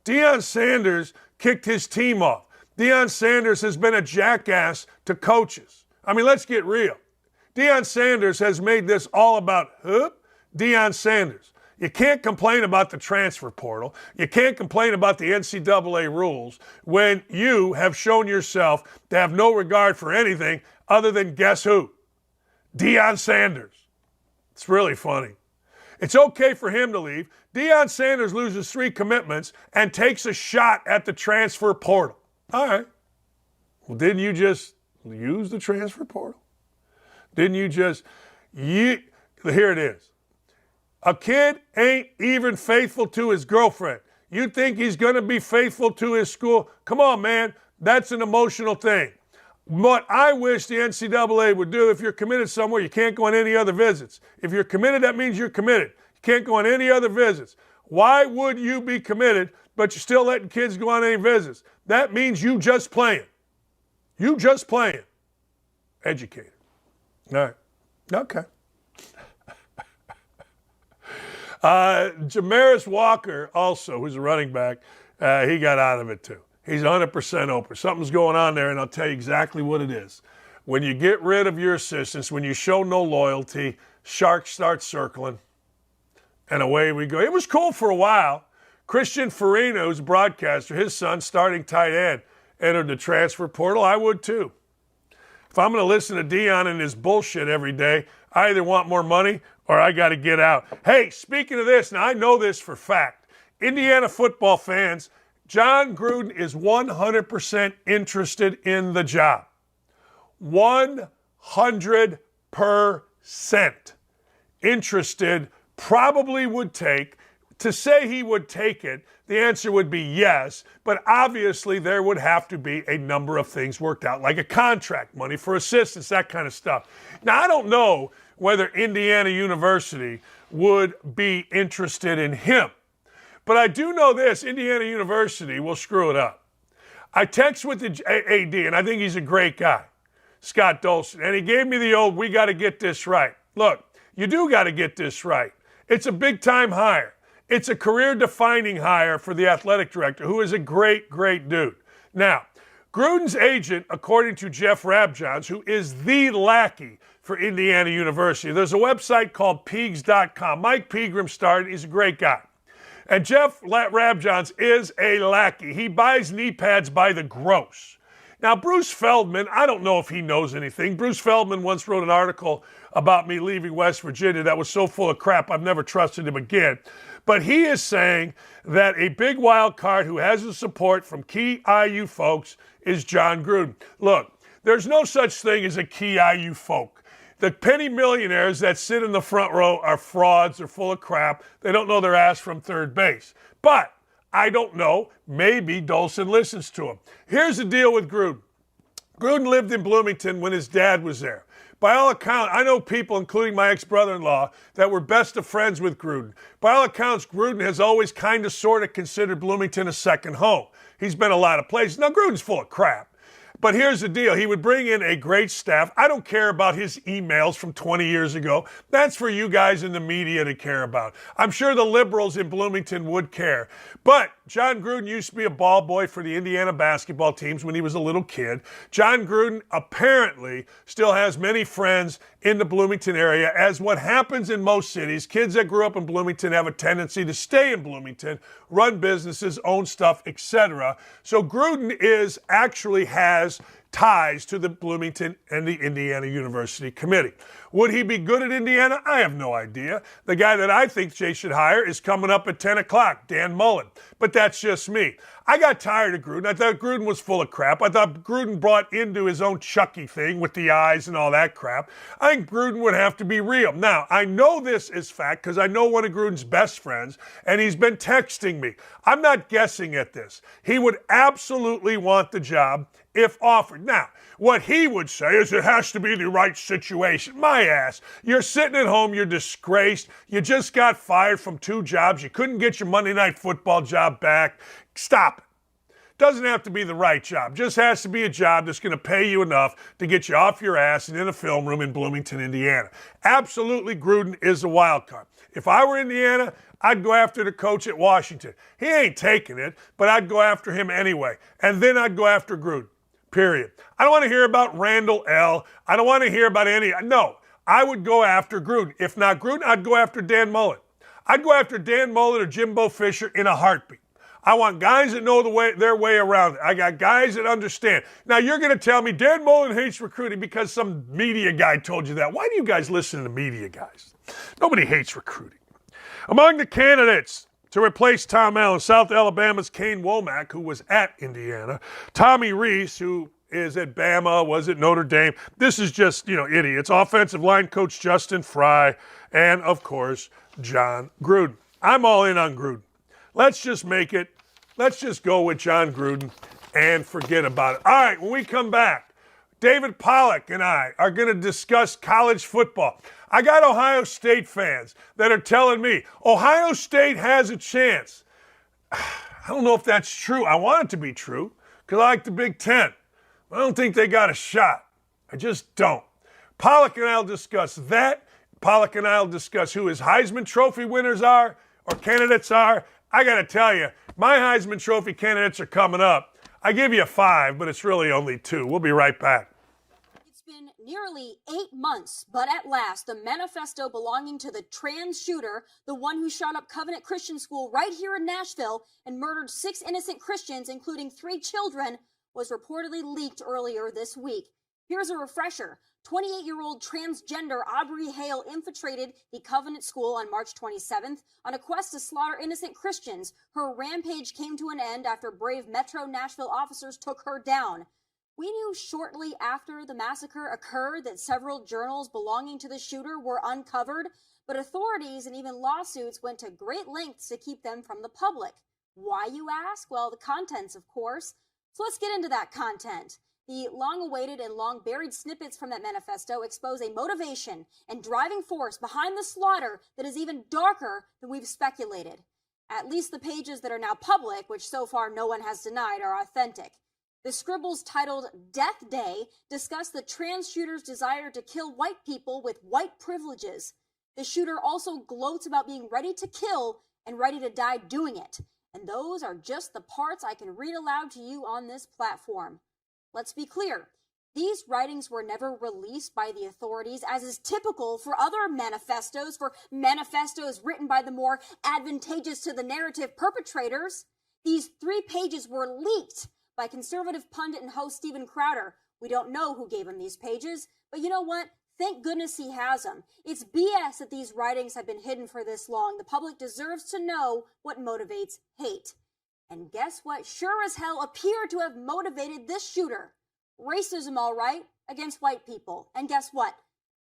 Deion Sanders kicked his team off. Deion Sanders has been a jackass to coaches. I mean, let's get real. Deion Sanders has made this all about Deion Sanders. You can't complain about the transfer portal. You can't complain about the NCAA rules when you have shown yourself to have no regard for anything other than guess who? Deion Sanders. It's really funny. It's okay for him to leave. Deion Sanders loses 3 commitments and takes a shot at the transfer portal. All right. Well, didn't you just use the transfer portal? Didn't you just... Here it is. A kid ain't even faithful to his girlfriend. You think he's going to be faithful to his school? Come on, man. That's an emotional thing. What I wish the NCAA would do, if you're committed somewhere, you can't go on any other visits. If you're committed, that means you're committed. You can't go on any other visits. Why would you be committed, but you're still letting kids go on any visits? That means you just playing. You just playing. Educated. All right. Okay. Jamaris Walker, also, who's a running back, he got out of it too. He's 100% open. Something's going on there, and I'll tell you exactly what it is. When you get rid of your assistants, when you show no loyalty, sharks start circling, and away we go. It was cool for a while. Christian Farina, who's a broadcaster, his son, starting tight end, entered the transfer portal. I would too. If I'm going to listen to Deion and his bullshit every day, I either want more money or I got to get out. Hey, speaking of this, now I know this for fact. Indiana football fans, Jon Gruden is 100% interested in the job. 100% interested, probably would take. To say he would take it, the answer would be yes, but obviously there would have to be a number of things worked out, like a contract, money for assistants, that kind of stuff. Now, I don't know whether Indiana University would be interested in him, but I do know this, Indiana University will screw it up. I text with the AD, and I think he's a great guy, Scott Dolson, and he gave me the old, we got to get this right. Look, you do got to get this right. It's a big-time hire. It's a career-defining hire for the athletic director, who is a great, great dude. Now, Gruden's agent, according to Jeff Rabjohns, who is the lackey for Indiana University, there's a website called Peegs.com. Mike Pegram started. He's a great guy. And Jeff Rabjohns is a lackey. He buys knee pads by the gross. Now, Bruce Feldman, I don't know if he knows anything. Bruce Feldman once wrote an article about me leaving West Virginia that was so full of crap I've never trusted him again. But he is saying that a big wild card who has the support from key IU folks is Jon Gruden. Look, there's no such thing as a key IU folk. The penny millionaires that sit in the front row are frauds. They're full of crap. They don't know their ass from third base. But I don't know. Maybe Dolson listens to him. Here's the deal with Gruden. Gruden lived in Bloomington when his dad was there. By all accounts, I know people, including my ex-brother-in-law, that were best of friends with Gruden. By all accounts, Gruden has always kind of sort of considered Bloomington a second home. He's been a lot of places. Now, Gruden's full of crap. But here's the deal. He would bring in a great staff. I don't care about his emails from 20 years ago. That's for you guys in the media to care about. I'm sure the liberals in Bloomington would care. But Jon Gruden used to be a ball boy for the Indiana basketball teams when he was a little kid. Jon Gruden apparently still has many friends in the Bloomington area, as what happens in most cities. Kids that grew up in Bloomington have a tendency to stay in Bloomington, run businesses, own stuff, etc. So Gruden actually has ties to the Bloomington and the Indiana University Committee. Would he be good at Indiana? I have no idea. The guy that I think they should hire is coming up at 10 o'clock, Dan Mullen. But that's just me. I got tired of Gruden. I thought Gruden was full of crap. I thought Gruden brought into his own Chucky thing with the eyes and all that crap. I think Gruden would have to be real. Now, I know this is fact because I know one of Gruden's best friends, and he's been texting me. I'm not guessing at this. He would absolutely want the job if offered. Now, what he would say is it has to be the right situation. My ass. You're sitting at home. You're disgraced. You just got fired from 2 jobs. You couldn't get your Monday Night Football job back. Stop it. Doesn't have to be the right job. Just has to be a job that's going to pay you enough to get you off your ass and in a film room in Bloomington, Indiana. Absolutely, Gruden is a wild card. If I were Indiana, I'd go after the coach at Washington. He ain't taking it, but I'd go after him anyway. And then I'd go after Gruden. Period. I don't want to hear about Randall L. I don't want to hear about any. No, I would go after Gruden. If not Gruden, I'd go after Dan Mullen. I'd go after Dan Mullen or Jimbo Fisher in a heartbeat. I want guys that know their way around it. I got guys that understand. Now, you're going to tell me Dan Mullen hates recruiting because some media guy told you that. Why do you guys listen to media guys? Nobody hates recruiting. Among the candidates to replace Tom Allen, South Alabama's Kane Womack, who was at Indiana, Tommy Rees, who is at Bama, was at Notre Dame. This is just, idiots. Offensive line coach Justin Fry, and, of course, Jon Gruden. I'm all in on Gruden. Let's just go with Jon Gruden and forget about it. All right, when we come back, David Pollack and I are going to discuss college football. I got Ohio State fans that are telling me Ohio State has a chance. I don't know if that's true. I want it to be true because I like the Big Ten. I don't think they got a shot. I just don't. Pollack and I will discuss that. Pollack and I will discuss who his Heisman Trophy winners are or candidates are. I got to tell you, my Heisman Trophy candidates are coming up. I give you 5, but it's really only 2. We'll be right back. It's been nearly 8 months, but at last, the manifesto belonging to the trans shooter, the one who shot up Covenant Christian School right here in Nashville and murdered 6 innocent Christians, including 3 children, was reportedly leaked earlier this week. Here's a refresher. 28-year-old transgender Aubrey Hale infiltrated the Covenant School on March 27th on a quest to slaughter innocent Christians. Her rampage came to an end after brave Metro Nashville officers took her down. We knew shortly after the massacre occurred that several journals belonging to the shooter were uncovered, but authorities and even lawsuits went to great lengths to keep them from the public. Why, you ask? Well, the contents, of course. So let's get into that content. The long-awaited and long-buried snippets from that manifesto expose a motivation and driving force behind the slaughter that is even darker than we've speculated. At least the pages that are now public, which so far no one has denied, are authentic. The scribbles titled Death Day discuss the trans shooter's desire to kill white people with white privileges. The shooter also gloats about being ready to kill and ready to die doing it. And those are just the parts I can read aloud to you on this platform. Let's be clear. These writings were never released by the authorities, as is typical for other manifestos, written by the more advantageous to the narrative perpetrators. These 3 pages were leaked by conservative pundit and host Steven Crowder. We don't know who gave him these pages, but you know what? Thank goodness he has them. It's BS that these writings have been hidden for this long. The public deserves to know what motivates hate. And guess what sure as hell appeared to have motivated this shooter? Racism, all right, against white people. And guess what?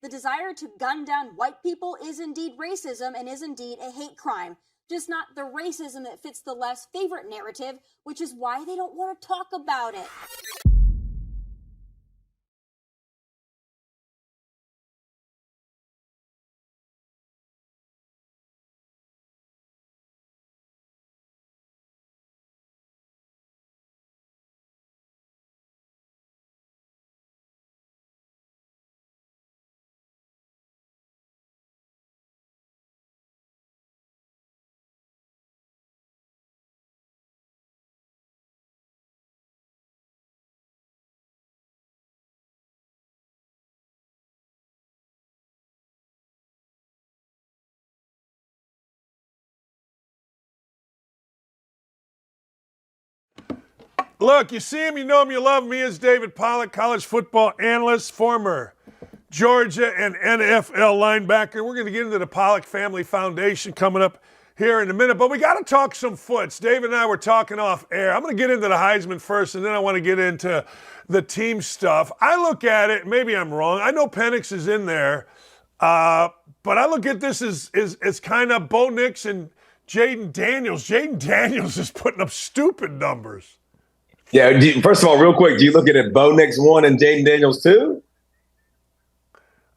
The desire to gun down white people is indeed racism and is indeed a hate crime. just not the racism that fits the left's favorite narrative, which is why they don't want to talk about it. Look, you see him, you know him, you love him. He is David Pollack, college football analyst, former Georgia and NFL linebacker. We're going to get into the Pollack Family Foundation coming up here in a minute, but we got to talk some foots. David and I were talking off air. I'm going to get into the Heisman first, and then I want to get into the team stuff. I look at it, maybe I'm wrong. I know Penix is in there, but I look at this as kind of Bo Nix and Jaden Daniels. Jaden Daniels is putting up stupid numbers. Yeah, first of all, real quick, do you look at it Bo Nix 1 and Jaden Daniels 2?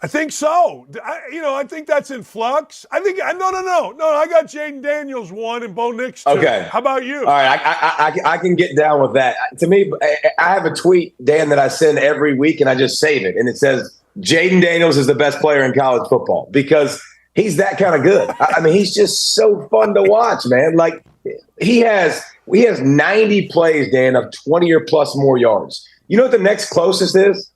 I think so. I think that's in flux. I think no. I got Jaden Daniels 1 and Bo Nix 2. Okay. How about you? All right, I can get down with that. To me, I have a tweet, Dan, that I send every week, and I just save it, and it says Jaden Daniels is the best player in college football because he's that kind of good. I mean, he's just so fun to watch, man. Like he has 90 plays, Dan, of 20 or plus more yards. You know what the next closest is?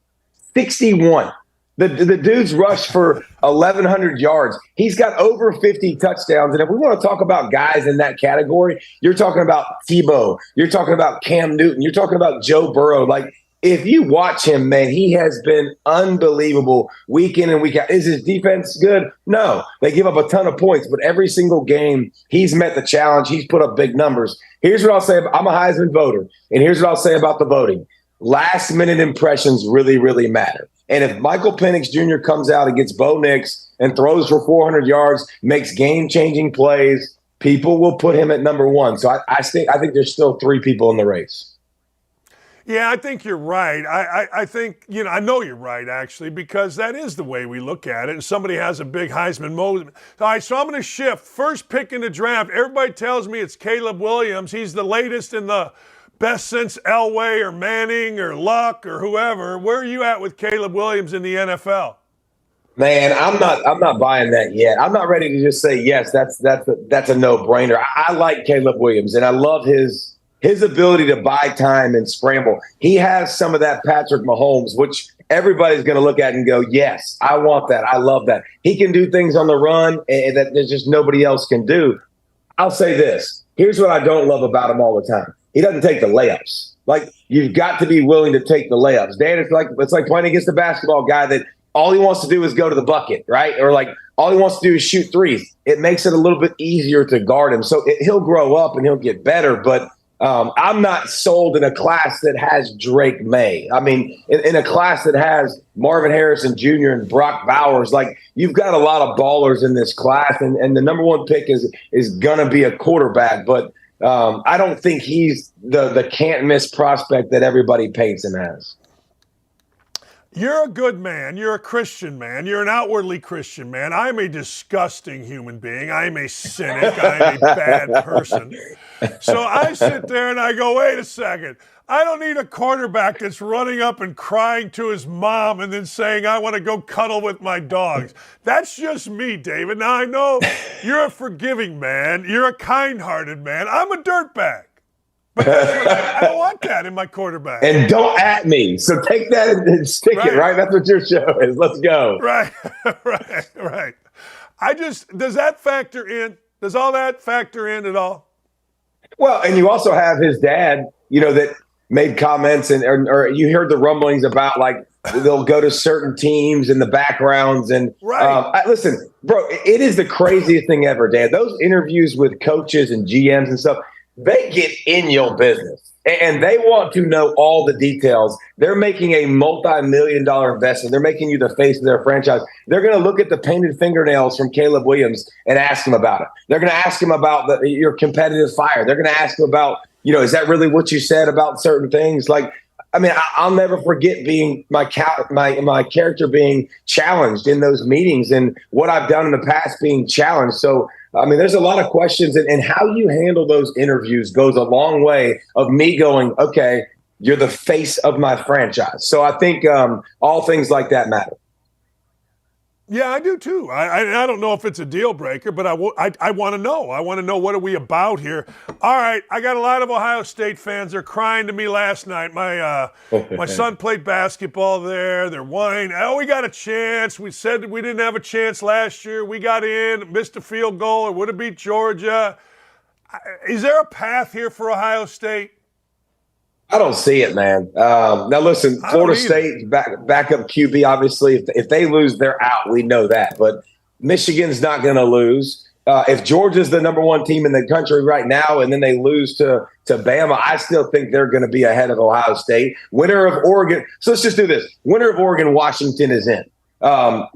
61. The dude's rushed for 1,100 yards. He's got over 50 touchdowns. And if we want to talk about guys in that category, you're talking about Tebow. You're talking about Cam Newton. You're talking about Joe Burrow. Like, if you watch him, man, he has been unbelievable week in and week out. Is his defense good? No. They give up a ton of points, but every single game he's met the challenge. He's put up big numbers. Here's what I'll say. I'm a Heisman voter, and here's what I'll say about the voting. Last-minute impressions really, really matter. And if Michael Penix Jr. comes out against Bo Nix and throws for 400 yards, makes game-changing plays, people will put him at number 1. So I think there's still 3 people in the race. Yeah, I think you're right. I think, I know you're right, actually, because that is the way we look at it. And somebody has a big Heisman moment. All right, so I'm going to shift. First pick in the draft. Everybody tells me it's Caleb Williams. He's the latest in the best since Elway or Manning or Luck or whoever. Where are you at with Caleb Williams in the NFL? Man, I'm not buying that yet. I'm not ready to just say yes. That's a no-brainer. I like Caleb Williams, and I love his ability to buy time and scramble. He has some of that Patrick Mahomes, which everybody's going to look at and go, yes, I want that. I love that. He can do things on the run and that there's just nobody else can do. I'll say this. Here's what I don't love about him all the time. He doesn't take the layups. Like, you've got to be willing to take the layups. Dan, it's like playing against a basketball guy that all he wants to do is go to the bucket, right? Or like all he wants to do is shoot threes. It makes it a little bit easier to guard him. So he'll grow up and he'll get better, but I'm not sold in a class that has Drake May. I mean, in a class that has Marvin Harrison Jr. and Brock Bowers, like, you've got a lot of ballers in this class, and the number 1 pick is going to be a quarterback. But I don't think he's the can't-miss prospect that everybody paints him as. You're a good man. You're a Christian man. You're an outwardly Christian man. I'm a disgusting human being. I'm a cynic. I'm a bad person. So I sit there and I go, wait a second. I don't need a quarterback that's running up and crying to his mom and then saying, I want to go cuddle with my dogs. That's just me, David. Now, I know you're a forgiving man. You're a kind-hearted man. I'm a dirtbag. But I don't want that in my quarterback. And don't at me. So take that and stick it, right? That's what your show is. Let's go. Right. Does that factor in? Does all that factor in at all? Well, and you also have his dad, that made comments or you heard the rumblings about, like, they'll go to certain teams in the backgrounds. And listen, bro, it is the craziest thing ever, Dan. Those interviews with coaches and GMs and stuff, they get in your business. And they want to know all the details. They're making a multi-million-dollar investment. They're making you the face of their franchise. They're going to look at the painted fingernails from Caleb Williams and ask him about it. They're going to ask him about your competitive fire. They're going to ask him about, is that really what you said about certain things? Like, I mean, I'll never forget being my character being challenged in those meetings and what I've done in the past being challenged. So, I mean, there's a lot of questions, and how you handle those interviews goes a long way of me going, okay, you're the face of my franchise. So I think all things like that matter. Yeah, I do too. I don't know if it's a deal breaker, but I want to know. I want to know, what are we about here? All right, I got a lot of Ohio State fans. They're crying to me last night. My son played basketball there. They're whining. Oh, we got a chance. We said we didn't have a chance last year. We got in, missed a field goal, or would have beat Georgia. Is there a path here for Ohio State? I don't see it, man. Now, listen, Florida State, backup QB, obviously, if they lose, they're out. We know that. But Michigan's not going to lose. If Georgia's the number one team in the country right now and then they lose to Bama, I still think they're going to be ahead of Ohio State. Winner of Oregon. So let's just do this. Winner of Oregon, Washington is in.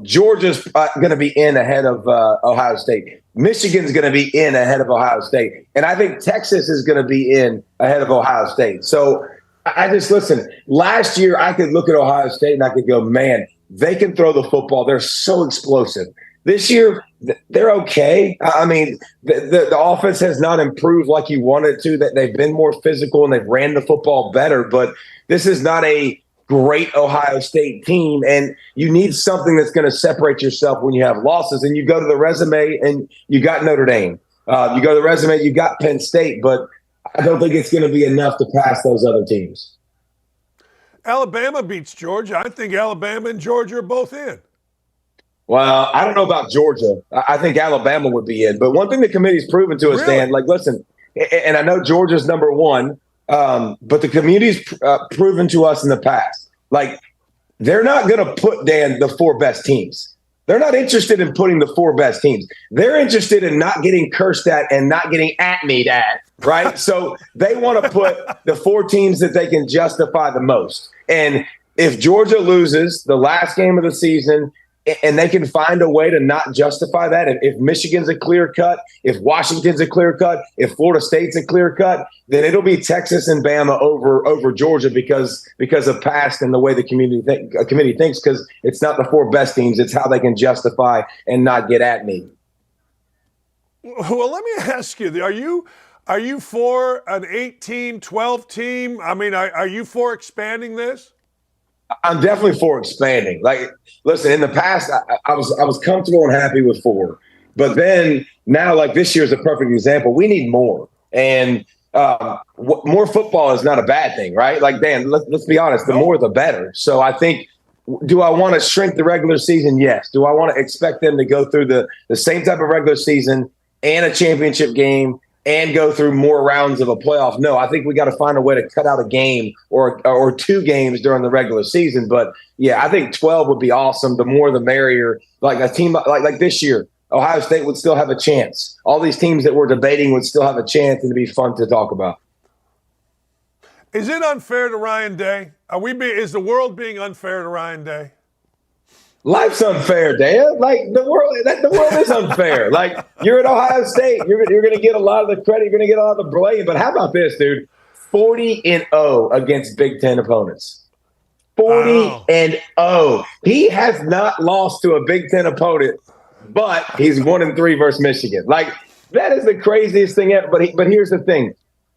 Georgia's going to be in ahead of Ohio State. Michigan's going to be in ahead of Ohio State. And I think Texas is going to be in ahead of Ohio State. So I just, listen, last year I could look at Ohio State and I could go, man, they can throw the football. They're so explosive. This year, they're okay. I mean, the offense has not improved like you wanted to. That they've been more physical and they've ran the football better. But this is not a great Ohio State team, and you need something that's going to separate yourself when you have losses. And you go to the resume, and you got Notre Dame. You go to the resume, you got Penn State, but I don't think it's going to be enough to pass those other teams. Alabama beats Georgia. I think Alabama and Georgia are both in. Well, I don't know about Georgia. I think Alabama would be in. But one thing the committee's proven to us, Really? Dan, like, listen, and I know Georgia's number one, but the community's proven to us in the past, like, they're not going to put, Dan, the four best teams. They're not interested in putting the four best teams. They're interested in not getting cursed at and not getting at-me'd at, right? So they want to put the four teams that they can justify the most. And if Georgia loses the last game of the season and they can find a way to not justify that, if Michigan's a clear cut, if Washington's a clear cut, if Florida State's a clear cut, then it'll be Texas and Bama over Georgia because of past and the way the committee thinks, because it's not the four best teams. It's how they can justify and not get at me. Well, let me ask you, are you for an 8-team, 12-team? I mean, are you for expanding this? I'm definitely for expanding. Like, listen, in the past, I was comfortable and happy with four, but then now, like, this year is a perfect example. We need more, and more football is not a bad thing, right? Like, Dan, let's be honest, the more the better. So I think, do I want to shrink the regular season? Yes. Do I want to expect them to go through the same type of regular season and a championship game and go through more rounds of a playoff? No, I think we got to find a way to cut out a game or two games during the regular season. But yeah, I think 12 would be awesome. The more the merrier. Like a team like this year, Ohio State would still have a chance. All these teams that we're debating would still have a chance, and it'd be fun to talk about. Is it unfair to Ryan Day? Is the world being unfair to Ryan Day? Life's unfair, Dan. Like, the world is unfair. Like, you're at Ohio State. You're going to get a lot of the credit. You're going to get a lot of the blame. But how about this, dude? 40-0 against Big Ten opponents. 40-0. He has not lost to a Big Ten opponent, but he's 1-3 versus Michigan. Like, that is the craziest thing ever. But here's the thing.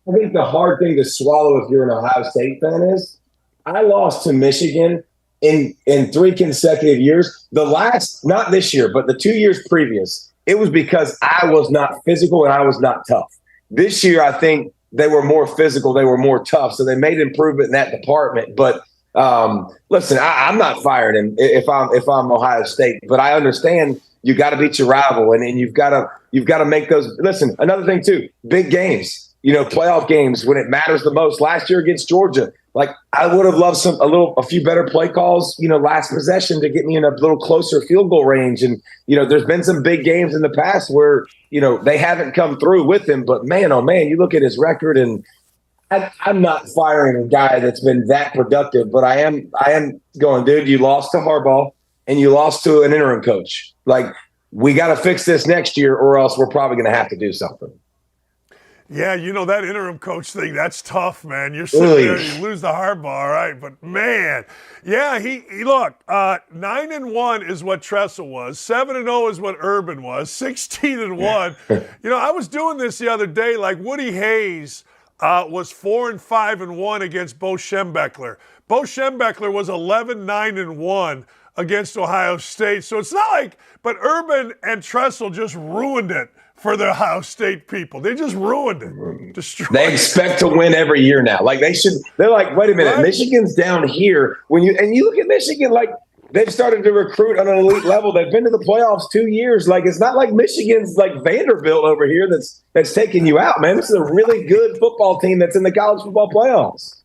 I think the hard thing to swallow if you're an Ohio State fan is I lost to Michigan in 3 consecutive years. The last, not this year, but the 2 years previous, it was because I was not physical and I was not tough. This year, I think they were more physical, they were more tough, so they made improvement in that department. But listen, I'm not firing him if I'm Ohio State, but I understand you got to beat your rival, and you've got to make those. Listen, another thing too, big games. Playoff games when it matters the most. Last year against Georgia, like, I would have loved a few better play calls, last possession to get me in a little closer field goal range. And, there's been some big games in the past where, they haven't come through with him. But man, oh man, you look at his record and I'm not firing a guy that's been that productive, but I am going, dude, you lost to Harbaugh and you lost to an interim coach. Like, we got to fix this next year or else we're probably going to have to do something. Yeah, that interim coach thing, that's tough, man. You're sitting there, you lose the Harbaugh, right? But, man, yeah, he look, 9-1 is what Tressel was. 7-0 is what Urban was. 16-1. I was doing this the other day, like Woody Hayes was 4-5-1 against Bo Schembechler. Bo Schembechler was 11-9-1 against Ohio State. So it's not like, but Urban and Tressel just ruined it for the Ohio State people. They just ruined it. Destroyed They expect to win every year now. Like, they're like, wait a minute, right? Michigan's down here. And you look at Michigan, like, they've started to recruit on an elite level. They've been to the playoffs 2 years. Like, it's not like Michigan's like Vanderbilt over here that's taking you out, man. This is a really good football team that's in the college football playoffs.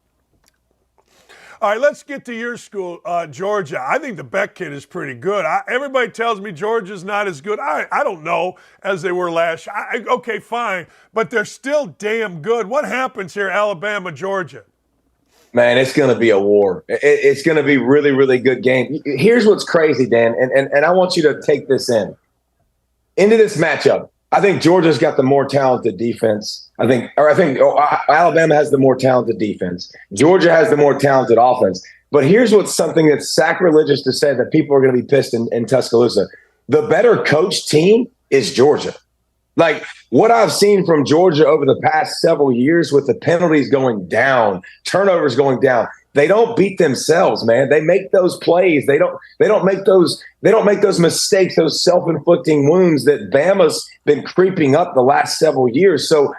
All right, let's get to your school, Georgia. I think the Beck kid is pretty good. Everybody tells me Georgia's not as good. I don't know, as they were last year. Okay, fine, but they're still damn good. What happens here, Alabama, Georgia? Man, it's going to be a war. It's going to be really, really good game. Here's what's crazy, Dan, and I want you to take this into this matchup. I think Georgia's got the more talented defense. I think Alabama has the more talented defense. Georgia has the more talented offense. But here's what's something that's sacrilegious to say that people are going to be pissed in Tuscaloosa. The better coached team is Georgia. Like, what I've seen from Georgia over the past several years with the penalties going down, turnovers going down, they don't beat themselves, man. They make those plays. They don't make those mistakes, those self-inflicting wounds that Bama's been creeping up the last several years. So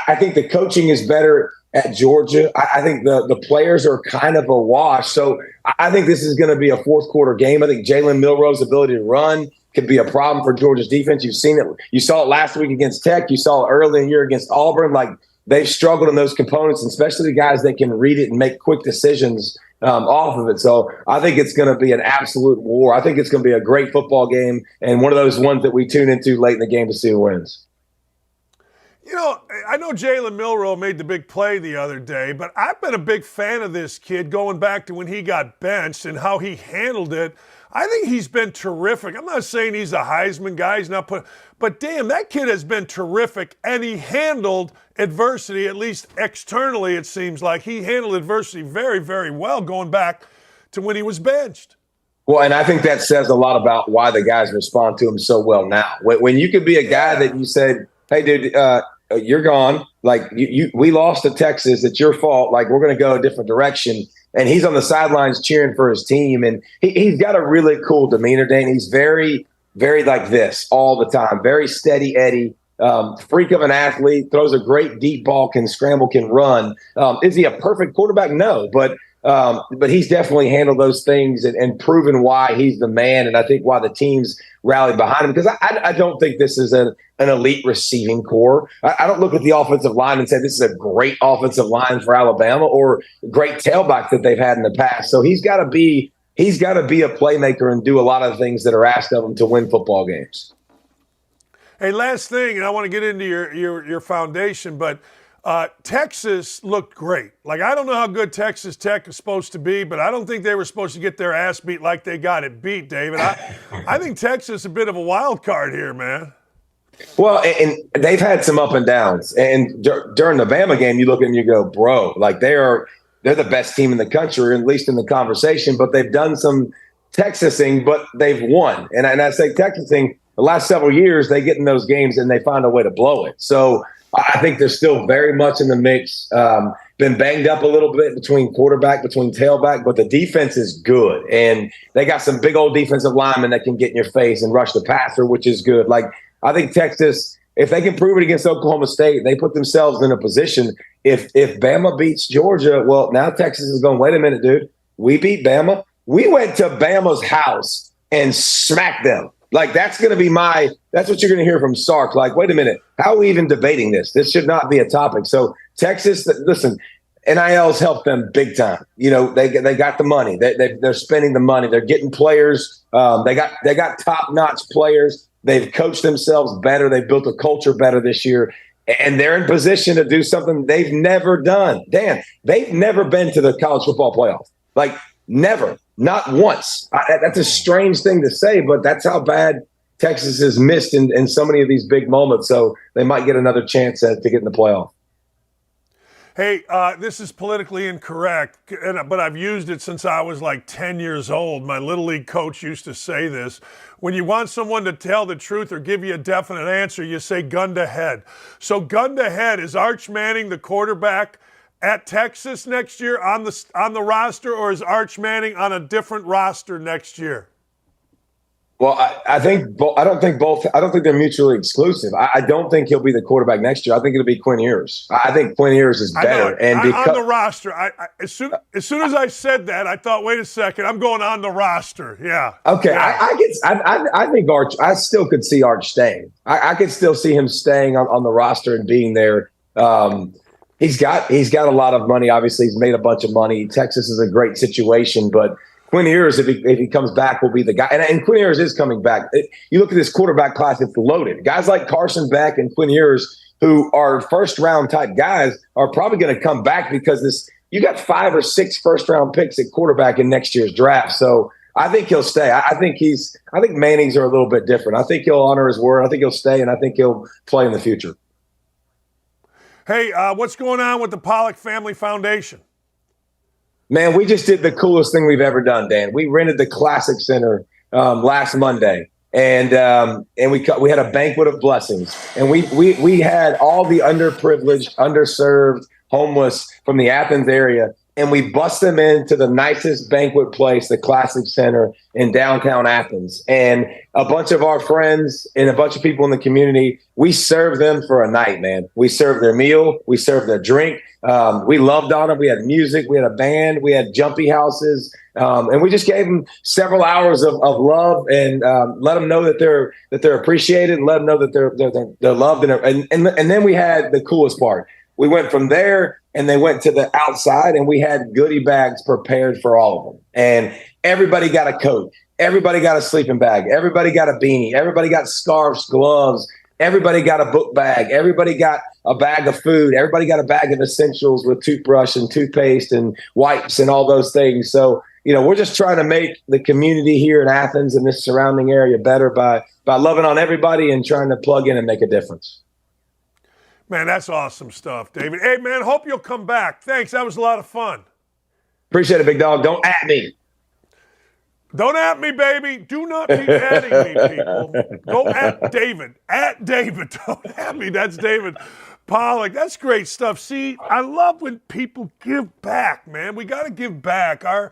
I think the coaching is better at Georgia. I think the players are kind of a wash. So I think this is going to be a fourth quarter game. I think Jalen Milroe's ability to run could be a problem for Georgia's defense. You've seen it. You saw it last week against Tech. You saw it early in the year against Auburn. Like, they've struggled in those components, especially the guys that can read it and make quick decisions off of it. So I think it's going to be an absolute war. I think it's going to be a great football game and one of those ones that we tune into late in the game to see who wins. I know Jalen Milroe made the big play the other day, but I've been a big fan of this kid going back to when he got benched and how he handled it. I think he's been terrific. I'm not saying he's a Heisman guy. He's not but damn, that kid has been terrific, and he handled adversity, at least externally it seems like. He handled adversity very, very well going back to when he was benched. Well, and I think that says a lot about why the guys respond to him so well now. When you could be a guy that you said, hey, dude, you're gone. Like, we lost to Texas. It's your fault. Like, we're going to go a different direction. And he's on the sidelines cheering for his team. And he's got a really cool demeanor, Dan. He's very, very like this all the time. Very steady Eddie. Freak of an athlete. Throws a great deep ball, can scramble, can run. Is he a perfect quarterback? No. But he's definitely handled those things and proven why he's the man. And I think why the teams rallied behind him. Because I don't think this is an elite receiving core. I don't look at the offensive line and say this is a great offensive line for Alabama or great tailback that they've had in the past. So he's got to be a playmaker and do a lot of things that are asked of him to win football games. Hey, last thing, and I want to get into your foundation, but Texas looked great. Like, I don't know how good Texas Tech is supposed to be, but I don't think they were supposed to get their ass beat like they got it beat, David. I think Texas is a bit of a wild card here, man. Well, and they've had some up and downs. And during the Bama game, you look at them and you go, bro, like they're the best team in the country, at least in the conversation, but they've done some Texasing, but they've won. And I say Texasing, the last several years, they get in those games and they find a way to blow it. So I think they're still very much in the mix. Been banged up a little bit between quarterback, between tailback, but the defense is good. And they got some big old defensive linemen that can get in your face and rush the passer, which is good. Like, I think Texas, if they can prove it against Oklahoma State, they put themselves in a position. If Bama beats Georgia, well, now Texas is going, wait a minute, dude. We beat Bama. We went to Bama's house and smacked them. Like, that's going to be that's what you're going to hear from Sark. Like, wait a minute, how are we even debating this? This should not be a topic. So Texas, listen, NIL's helped them big time. You know, they got the money. They're spending the money. They're getting players. They got top-notch players. They've coached themselves better. They've built a culture better this year. And they're in position to do something they've never done. Dan, they've never been to the college football playoff. Like, never. Not once. That's a strange thing to say, but that's how bad Texas has missed in so many of these big moments. So they might get another chance to get in the playoff. Hey, this is politically incorrect, but I've used it since I was like 10 years old. My Little League coach used to say this. When you want someone to tell the truth or give you a definite answer, you say gun to head. So gun to head, is Arch Manning the quarterback at Texas next year on the roster, or is Arch Manning on a different roster next year? Well, I don't think they're mutually exclusive. I don't think he'll be the quarterback next year. I think it'll be Quinn Ewers. I think Quinn Ewers is better. On the roster, as soon as I said that, I thought, wait a second, I'm going on the roster. Yeah. Okay. Yeah. I think Arch. I still could see Arch staying. I could still see him staying on the roster and being there. He's got a lot of money. Obviously, he's made a bunch of money. Texas is a great situation, but Quinn Ewers, if he comes back, will be the guy. And Quinn Ewers is coming back. You look at this quarterback class, it's loaded. Guys like Carson Beck and Quinn Ewers, who are first-round type guys, are probably going to come back because you got 5 or 6 first-round picks at quarterback in next year's draft. So I think he'll stay. I think Manning's are a little bit different. I think he'll honor his word. I think he'll stay, and I think he'll play in the future. Hey, what's going on with the Pollack Family Foundation? Man, we just did the coolest thing we've ever done, Dan. We rented the Classic Center last Monday, and we had a banquet of blessings, and we had all the underprivileged, underserved, homeless from the Athens area, and we bust them into the nicest banquet place, the Classic Center in downtown Athens. And a bunch of our friends and a bunch of people in the community, we served them for a night, man. We served their meal. We served their drink. We loved on them. We had music. We had a band. We had jumpy houses. And we just gave them several hours of love and let them know that they're appreciated and let them know that they're loved. And then we had the coolest part. We went from there and they went to the outside and we had goodie bags prepared for all of them. And everybody got a coat. Everybody got a sleeping bag. Everybody got a beanie. Everybody got scarves, gloves. Everybody got a book bag. Everybody got a bag of food. Everybody got a bag of essentials with toothbrush and toothpaste and wipes and all those things. So, we're just trying to make the community here in Athens and this surrounding area better by loving on everybody and trying to plug in and make a difference. Man, that's awesome stuff, David. Hey, man, hope you'll come back. Thanks. That was a lot of fun. Appreciate it, big dog. Don't at me. Don't at me, baby. Do not be atting me, people. Go at David. At David. Don't at me. That's David Pollack. That's great stuff. See, I love when people give back, man. We got to give back. Our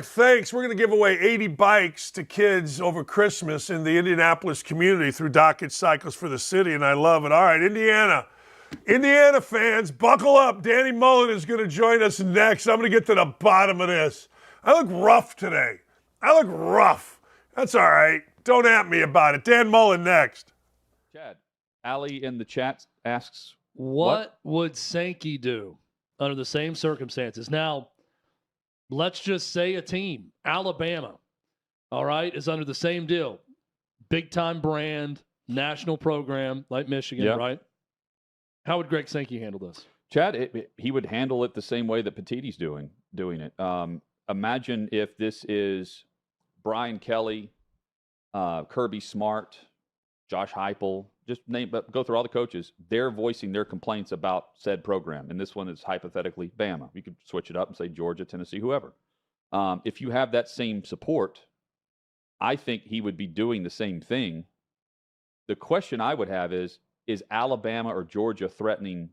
thanks, we're going to give away 80 bikes to kids over Christmas in the Indianapolis community through Dakich Cycles for the City, and I love it. All right, Indiana fans, buckle up. Danny Mullen is going to join us next. I'm going to get to the bottom of this. I look rough today. That's all right. Don't at me about it. Dan Mullen next. Chad, Allie in the chat asks, what would Sankey do under the same circumstances? Now, let's just say a team, Alabama, all right, is under the same deal. Big-time brand, national program like Michigan, right? How would Greg Sankey handle this? Chad, he would handle it the same way that Petitti's doing it. Imagine if this is Brian Kelly, Kirby Smart, Josh Heupel, go through all the coaches. They're voicing their complaints about said program. And this one is hypothetically Bama. We could switch it up and say Georgia, Tennessee, whoever. If you have that same support, I think he would be doing the same thing. The question I would have is Alabama or Georgia threatening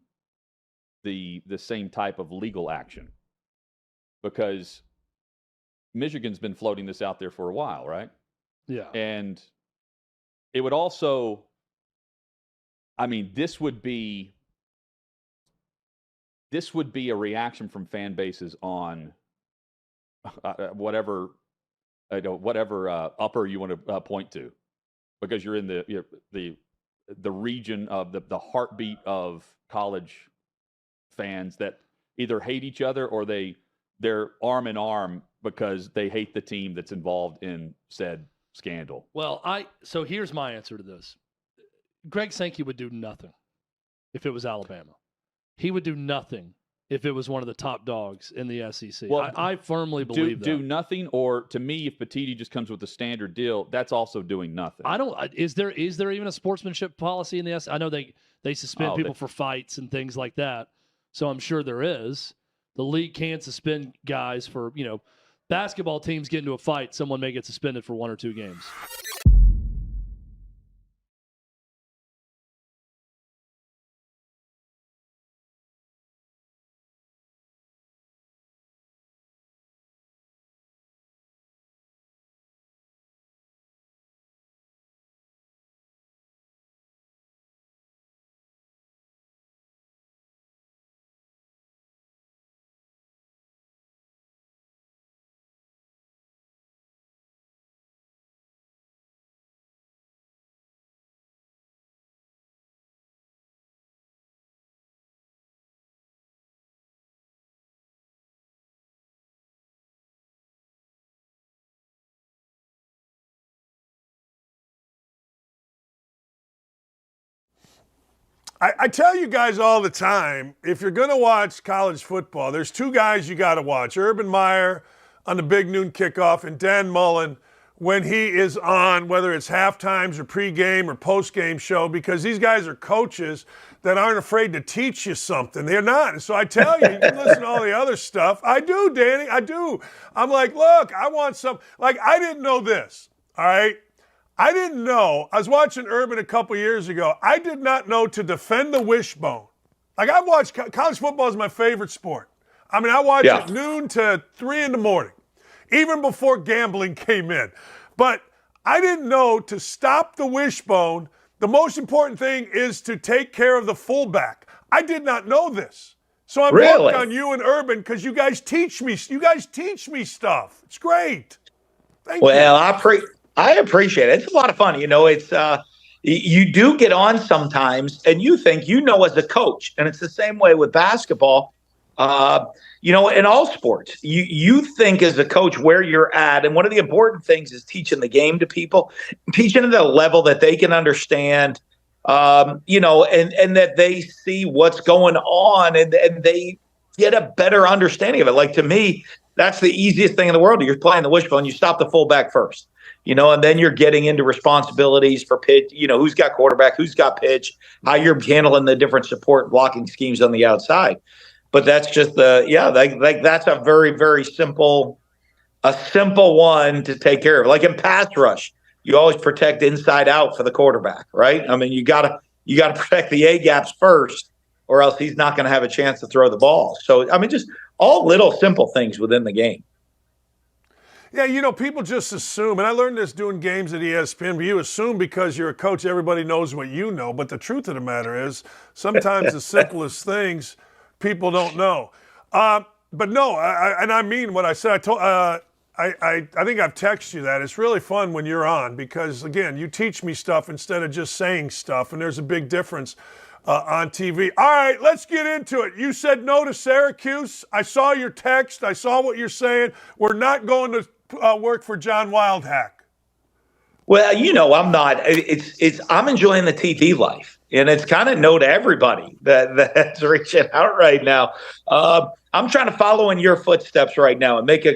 the same type of legal action? Because Michigan's been floating this out there for a while, right? Yeah. And it would also, this would be a reaction from fan bases on whatever upper you want to point to, because you're in the region of the heartbeat of college fans that either hate each other or they're arm in arm because they hate the team that's involved in said scandal. Well, so here's my answer to this. Greg Sankey would do nothing. if it was Alabama. He would do nothing if it was one of the top dogs in the SEC. Well, I firmly believe that. Do nothing, or to me, if Petiti just comes with a standard deal, that's also doing nothing. Is there even a sportsmanship policy in the SEC? I know they suspend people for fights and things like that, so I'm sure there is. The league can suspend guys for, basketball teams get into a fight, someone may get suspended for 1 or 2 games. I tell you guys all the time, if you're going to watch college football, there's 2 guys you got to watch. Urban Meyer on the big noon kickoff and Dan Mullen when he is on, whether it's halftimes or pregame or postgame show, because these guys are coaches that aren't afraid to teach you something. They're not. And so I tell you, you can listen to all the other stuff. I do, Danny. I do. I'm like, look, I want some. Like, I didn't know this, all right? I didn't know. I was watching Urban a couple years ago. I did not know to defend the wishbone. Like, I watch college football is my favorite sport. I mean, I watch it noon to 3 in the morning, even before gambling came in. But I didn't know to stop the wishbone, the most important thing is to take care of the fullback. I did not know this. So I'm hooked on you and Urban because you guys teach me. You guys teach me stuff. It's great. Thank you. I appreciate it. It's a lot of fun. It's you do get on sometimes and you think as a coach. And it's the same way with basketball. In all sports, you think as a coach where you're at. And one of the important things is teaching the game to people, teaching at a level that they can understand, and that they see what's going on and they get a better understanding of it. Like, to me, that's the easiest thing in the world. You're playing the wishbone, you stop the fullback first. And then you're getting into responsibilities for pitch, who's got quarterback, who's got pitch, how you're handling the different support blocking schemes on the outside. But that's just that's a very, very simple one to take care of. Like in pass rush, you always protect inside out for the quarterback, right? I mean, you gotta protect the A gaps first, or else he's not going to have a chance to throw the ball. So, I mean, just all little simple things within the game. Yeah, people just assume, and I learned this doing games at ESPN, but you assume because you're a coach, everybody knows what you know. But the truth of the matter is sometimes the simplest things people don't know. But no, I mean what I said. I think I've texted you that. It's really fun when you're on because, again, you teach me stuff instead of just saying stuff, and there's a big difference on TV. All right, let's get into it. You said no to Syracuse. I saw your text. I saw what you're saying. We're not going to work for John Wildhack. Well, I'm not. I'm enjoying the TV life, and it's kind of no to everybody that's reaching out right now. I'm trying to follow in your footsteps right now and make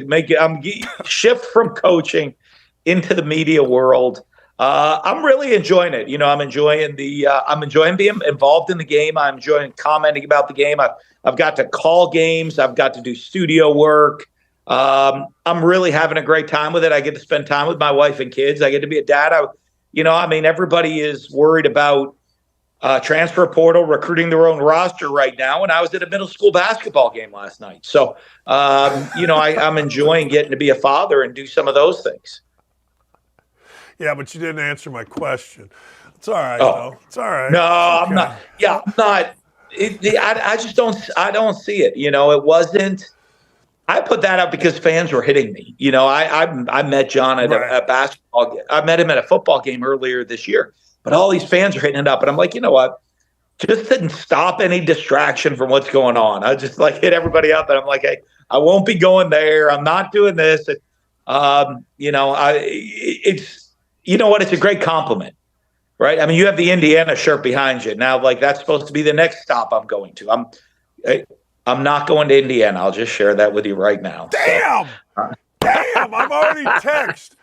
shift from coaching into the media world. I'm really enjoying it. I'm enjoying being involved in the game. I'm enjoying commenting about the game. I've got to call games. I've got to do studio work. I'm really having a great time with it. I get to spend time with my wife and kids. I get to be a dad. Everybody is worried about transfer portal, recruiting their own roster right now. And I was at a middle school basketball game last night. So, I'm enjoying getting to be a father and do some of those things. Yeah, but you didn't answer my question. It's all right, though. It's all right. No, okay. I'm not. Yeah, I'm not. I just don't. I don't see it. It wasn't. I put that up because fans were hitting me. I met John at a basketball game. I met him at a football game earlier this year. But all these fans are hitting it up. And I'm like, you know what? Just didn't stop any distraction from what's going on. I just hit everybody up. And I'm like, hey, I won't be going there. I'm not doing this. It's a great compliment. right? I mean, you have the Indiana shirt behind you. Now, like, that's supposed to be the next stop I'm going to. I'm not going to Indiana. I'll just share that with you right now. Damn! Damn! I'm already texted.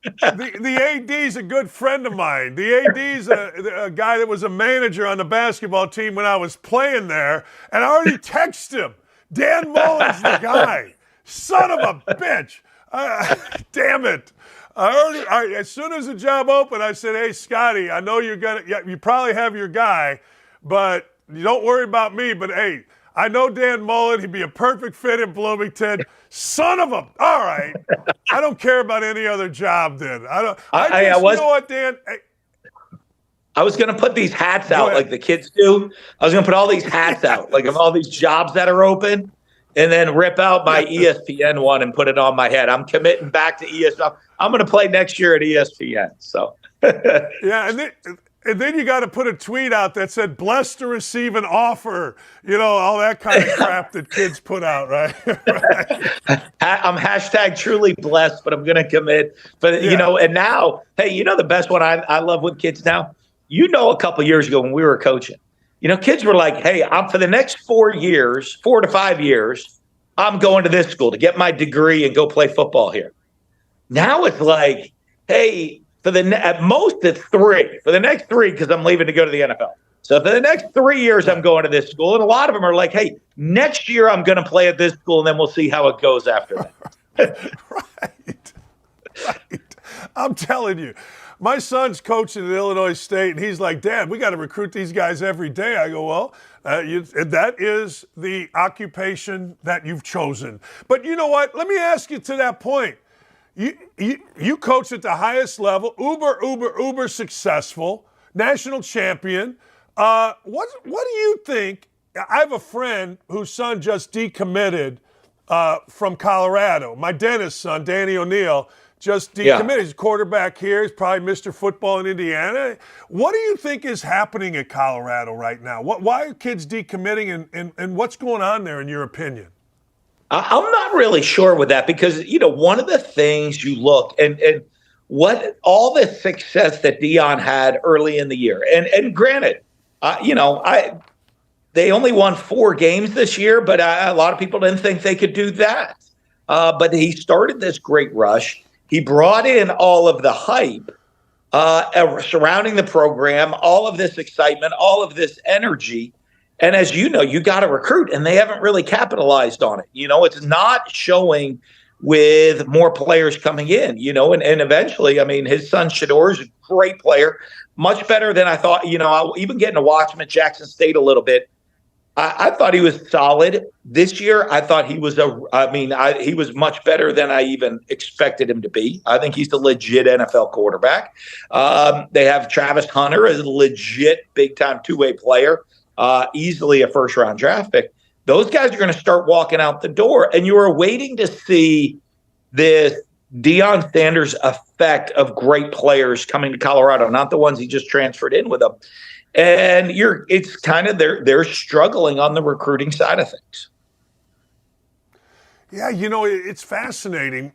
The AD's a good friend of mine. The AD's a guy that was a manager on the basketball team when I was playing there, and I already texted him. Dan Mullen's the guy. Son of a bitch. Damn it. As soon as the job opened, I said, hey, Scotty, I know you probably have your guy, but you don't worry about me. But, hey, I know Dan Mullen. He'd be a perfect fit in Bloomington. Son of a, all right. I don't care about any other job then. You know what, Dan? I was going to put these hats out like the kids do. I was going to put all these hats out, like of all these jobs that are open, and then rip out my ESPN one and put it on my head. I'm committing back to ESPN. I'm going to play next year at ESPN. So yeah, and then you got to put a tweet out that said, blessed to receive an offer, you know, all that kind of crap that kids put out, right? Right. I'm hashtag truly blessed, but I'm going to commit. But, you know, and now, hey, you know the best one I love with kids now? You know, a couple years ago when we were coaching, you know, kids were like, hey, I'm for the next 4 to 5 years, I'm going to this school to get my degree and go play football here. Now it's like, hey, at most it's 3. For the next 3, because I'm leaving to go to the NFL. So for the next 3 years, I'm going to this school. And a lot of them are like, hey, next year I'm going to play at this school, and then we'll see how it goes after that. Right. I'm telling you. My son's coaching at Illinois State, and he's like, Dad, we got to recruit these guys every day. I go, well, that is the occupation that you've chosen. But you know what? Let me ask you to that point. You coach at the highest level, uber successful, national champion. What do you think? I have a friend whose son just decommitted from Colorado. My dentist's son, Danny O'Neill, just decommitted. Yeah. He's a quarterback here. He's probably Mr. Football in Indiana. What do you think is happening at Colorado right now? Why are kids decommitting, and what's going on there in your opinion? I'm not really sure with that because, you know, one of the things you look and what all the success that Dion had early in the year, and granted, you know, they only won 4 games this year, but a lot of people didn't think they could do that. But he started this great rush. He brought in all of the hype surrounding the program, all of this excitement, all of this energy. And as you know, you got to recruit, and they haven't really capitalized on it. You know, it's not showing with more players coming in, you know, and eventually, I mean, his son Shador is a great player, much better than I thought. You know, even getting to watch him at Jackson State a little bit, I thought he was solid. This year, I thought he was he was much better than I even expected him to be. I think he's a legit NFL quarterback. They have Travis Hunter as a legit big-time two-way player. Easily a first-round draft pick. Those guys are going to start walking out the door, and you are waiting to see this Deion Sanders effect of great players coming to Colorado, not the ones he just transferred in with them. And it's kind of they're struggling on the recruiting side of things. Yeah, you know, it's fascinating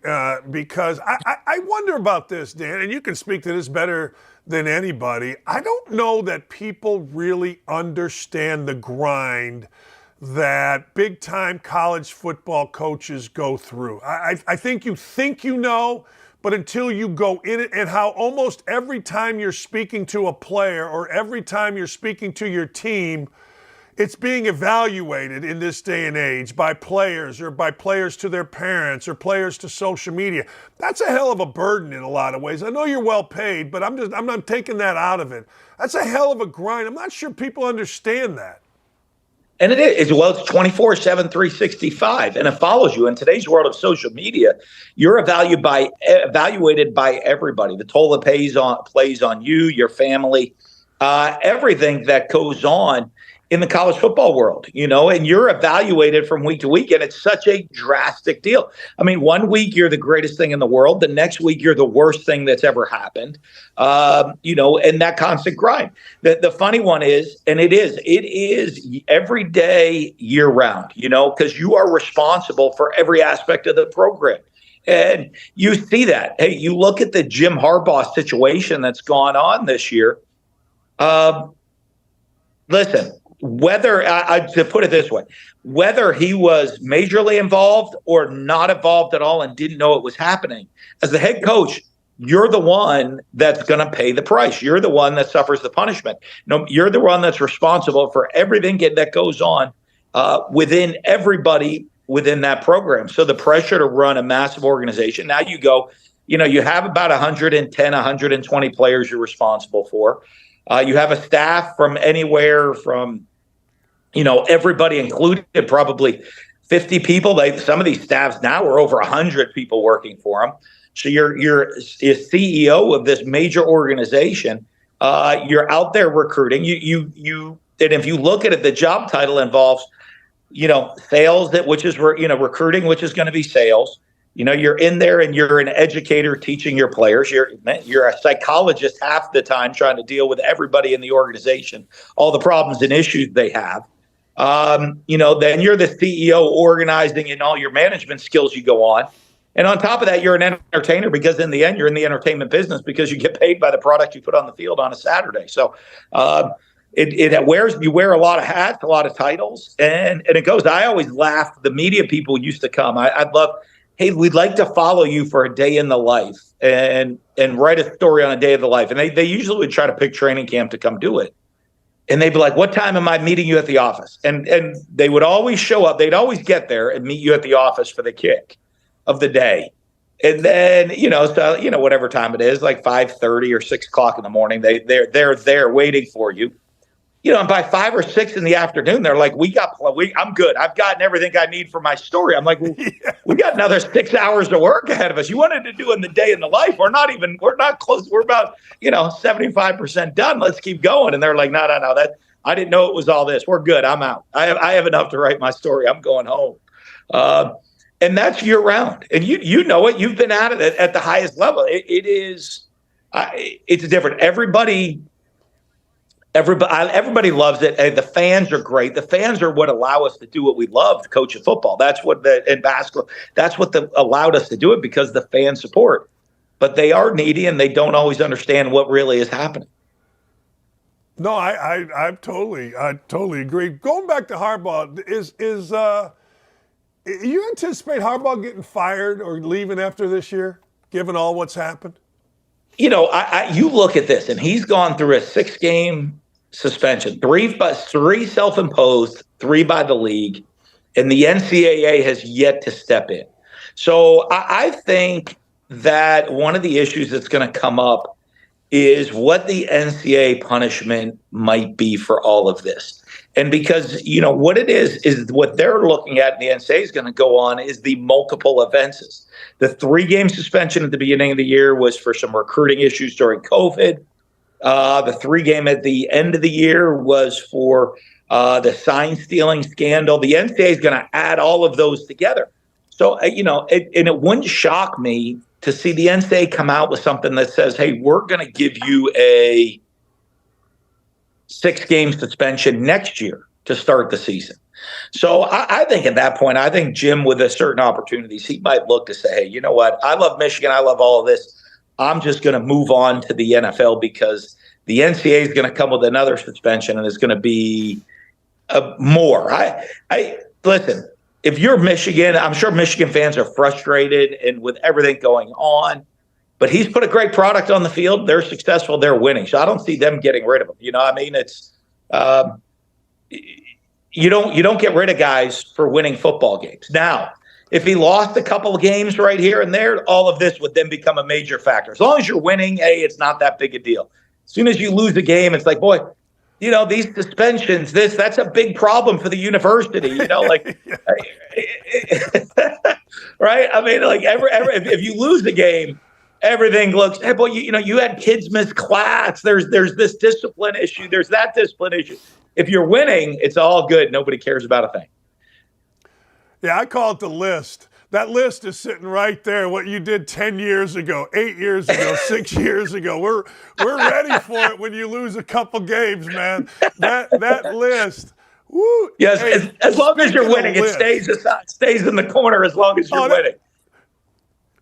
because I wonder about this, Dan, and you can speak to this better than anybody. I don't know that people really understand the grind that big-time college football coaches go through. I think you know, but until you go in it, and how almost every time you're speaking to a player or every time you're speaking to your team, it's being evaluated in this day and age by players or by players to their parents or players to social media. That's a hell of a burden in a lot of ways. I know you're well paid, but I'm not taking that out of it. That's a hell of a grind. I'm not sure people understand that. And it is. Well, it's 24/7, 365, and it follows you. In today's world of social media, you're evaluated by everybody. The toll it plays on you, your family, everything that goes on in the college football world, you know, and you're evaluated from week to week, and it's such a drastic deal. I mean, one week you're the greatest thing in the world. The next week you're the worst thing that's ever happened, you know, and that constant grind. The funny one is, and it is every day year round, you know, because you are responsible for every aspect of the program. And you see that. Hey, you look at the Jim Harbaugh situation that's gone on this year. Listen, whether to put it this way, whether he was majorly involved or not involved at all and didn't know it was happening, as the head coach, you're the one that's going to pay the price. You're the one that suffers the punishment. No, you're the one that's responsible for everything that goes on within everybody within that program. So the pressure to run a massive organization. Now you go, you have about 110, 120 players you're responsible for. You have a staff from anywhere from, everybody included, probably 50 people. Some of these staffs now are over 100 people working for them. So you're a CEO of this major organization. You're out there recruiting. And if you look at it, the job title involves, sales, which is recruiting, which is going to be sales. You're in there and you're an educator teaching your players. You're a psychologist half the time trying to deal with everybody in the organization, all the problems and issues they have. Then you're the CEO organizing and all your management skills you go on. And on top of that, you're an entertainer because in the end, you're in the entertainment business because you get paid by the product you put on the field on a Saturday. So you wear a lot of hats, a lot of titles, and it goes. I always laugh. The media people used to come. I'd love, hey, we'd like to follow you for a day in the life and write a story on a day of the life. And they usually would try to pick training camp to come do it. And they'd be like, what time am I meeting you at the office? And they would always show up. They'd always get there and meet you at the office for the kick of the day. And then, whatever time it is, like 5:30 or 6 o'clock in the morning, they're there waiting for you. And by 5 or 6 in the afternoon, they're like, I'm good. I've gotten everything I need for my story. I'm like, well, we got another 6 hours of work ahead of us. You wanted to do in the day in the life. We're not close. We're about, 75% done. Let's keep going. And they're like, no, I didn't know it was all this. We're good. I'm out. I have enough to write my story. I'm going home. And that's year round. And you know it. You've been at it at the highest level. It's different. Everybody loves it. And the fans are great. The fans are what allow us to do what we love, to coach at football. That's what in basketball, that's what allowed us to do it, because the fan support. But they are needy and they don't always understand what really is happening. No, I totally agree. Going back to Harbaugh, you anticipate Harbaugh getting fired or leaving after this year, given all what's happened? You look at this, and he's gone through a 6-game suspension, 3 self-imposed, 3 by the league, and the NCAA has yet to step in. So I think that one of the issues that's going to come up is what the NCAA punishment might be for all of this. And because, what it is what they're looking at, and the NCAA is going to go on, is the multiple offenses. The 3-game suspension at the beginning of the year was for some recruiting issues during COVID. The 3-game at the end of the year was for the sign stealing scandal. The NCAA is going to add all of those together. So, and it wouldn't shock me to see the NCAA come out with something that says, hey, we're going to give you a 6-game suspension next year to start the season. So I think at that point, Jim, with a certain opportunities, he might look to say, hey, you know what? I love Michigan. I love all of this. I'm just going to move on to the NFL because the NCAA is going to come with another suspension and it's going to be more. Listen, if you're Michigan, I'm sure Michigan fans are frustrated and with everything going on. But he's put a great product on the field. They're successful. They're winning. So I don't see them getting rid of him. It's you don't get rid of guys for winning football games. Now, if he lost a couple of games right here and there, all of this would then become a major factor. As long as you're winning, it's not that big a deal. As soon as you lose a game, it's like, boy, these suspensions, that's a big problem for the university. Right? I mean, like if you lose the game, everything looks, hey, boy, you had kids miss class. There's this discipline issue. There's that discipline issue. If you're winning, it's all good. Nobody cares about a thing. Yeah, I call it the list. That list is sitting right there. What you did 10 years ago, 8 years ago, 6 years ago. We're ready for it when you lose a couple games, man. That list. Woo. Yes, hey, as long as you're winning, it stays in the corner as long as you're winning.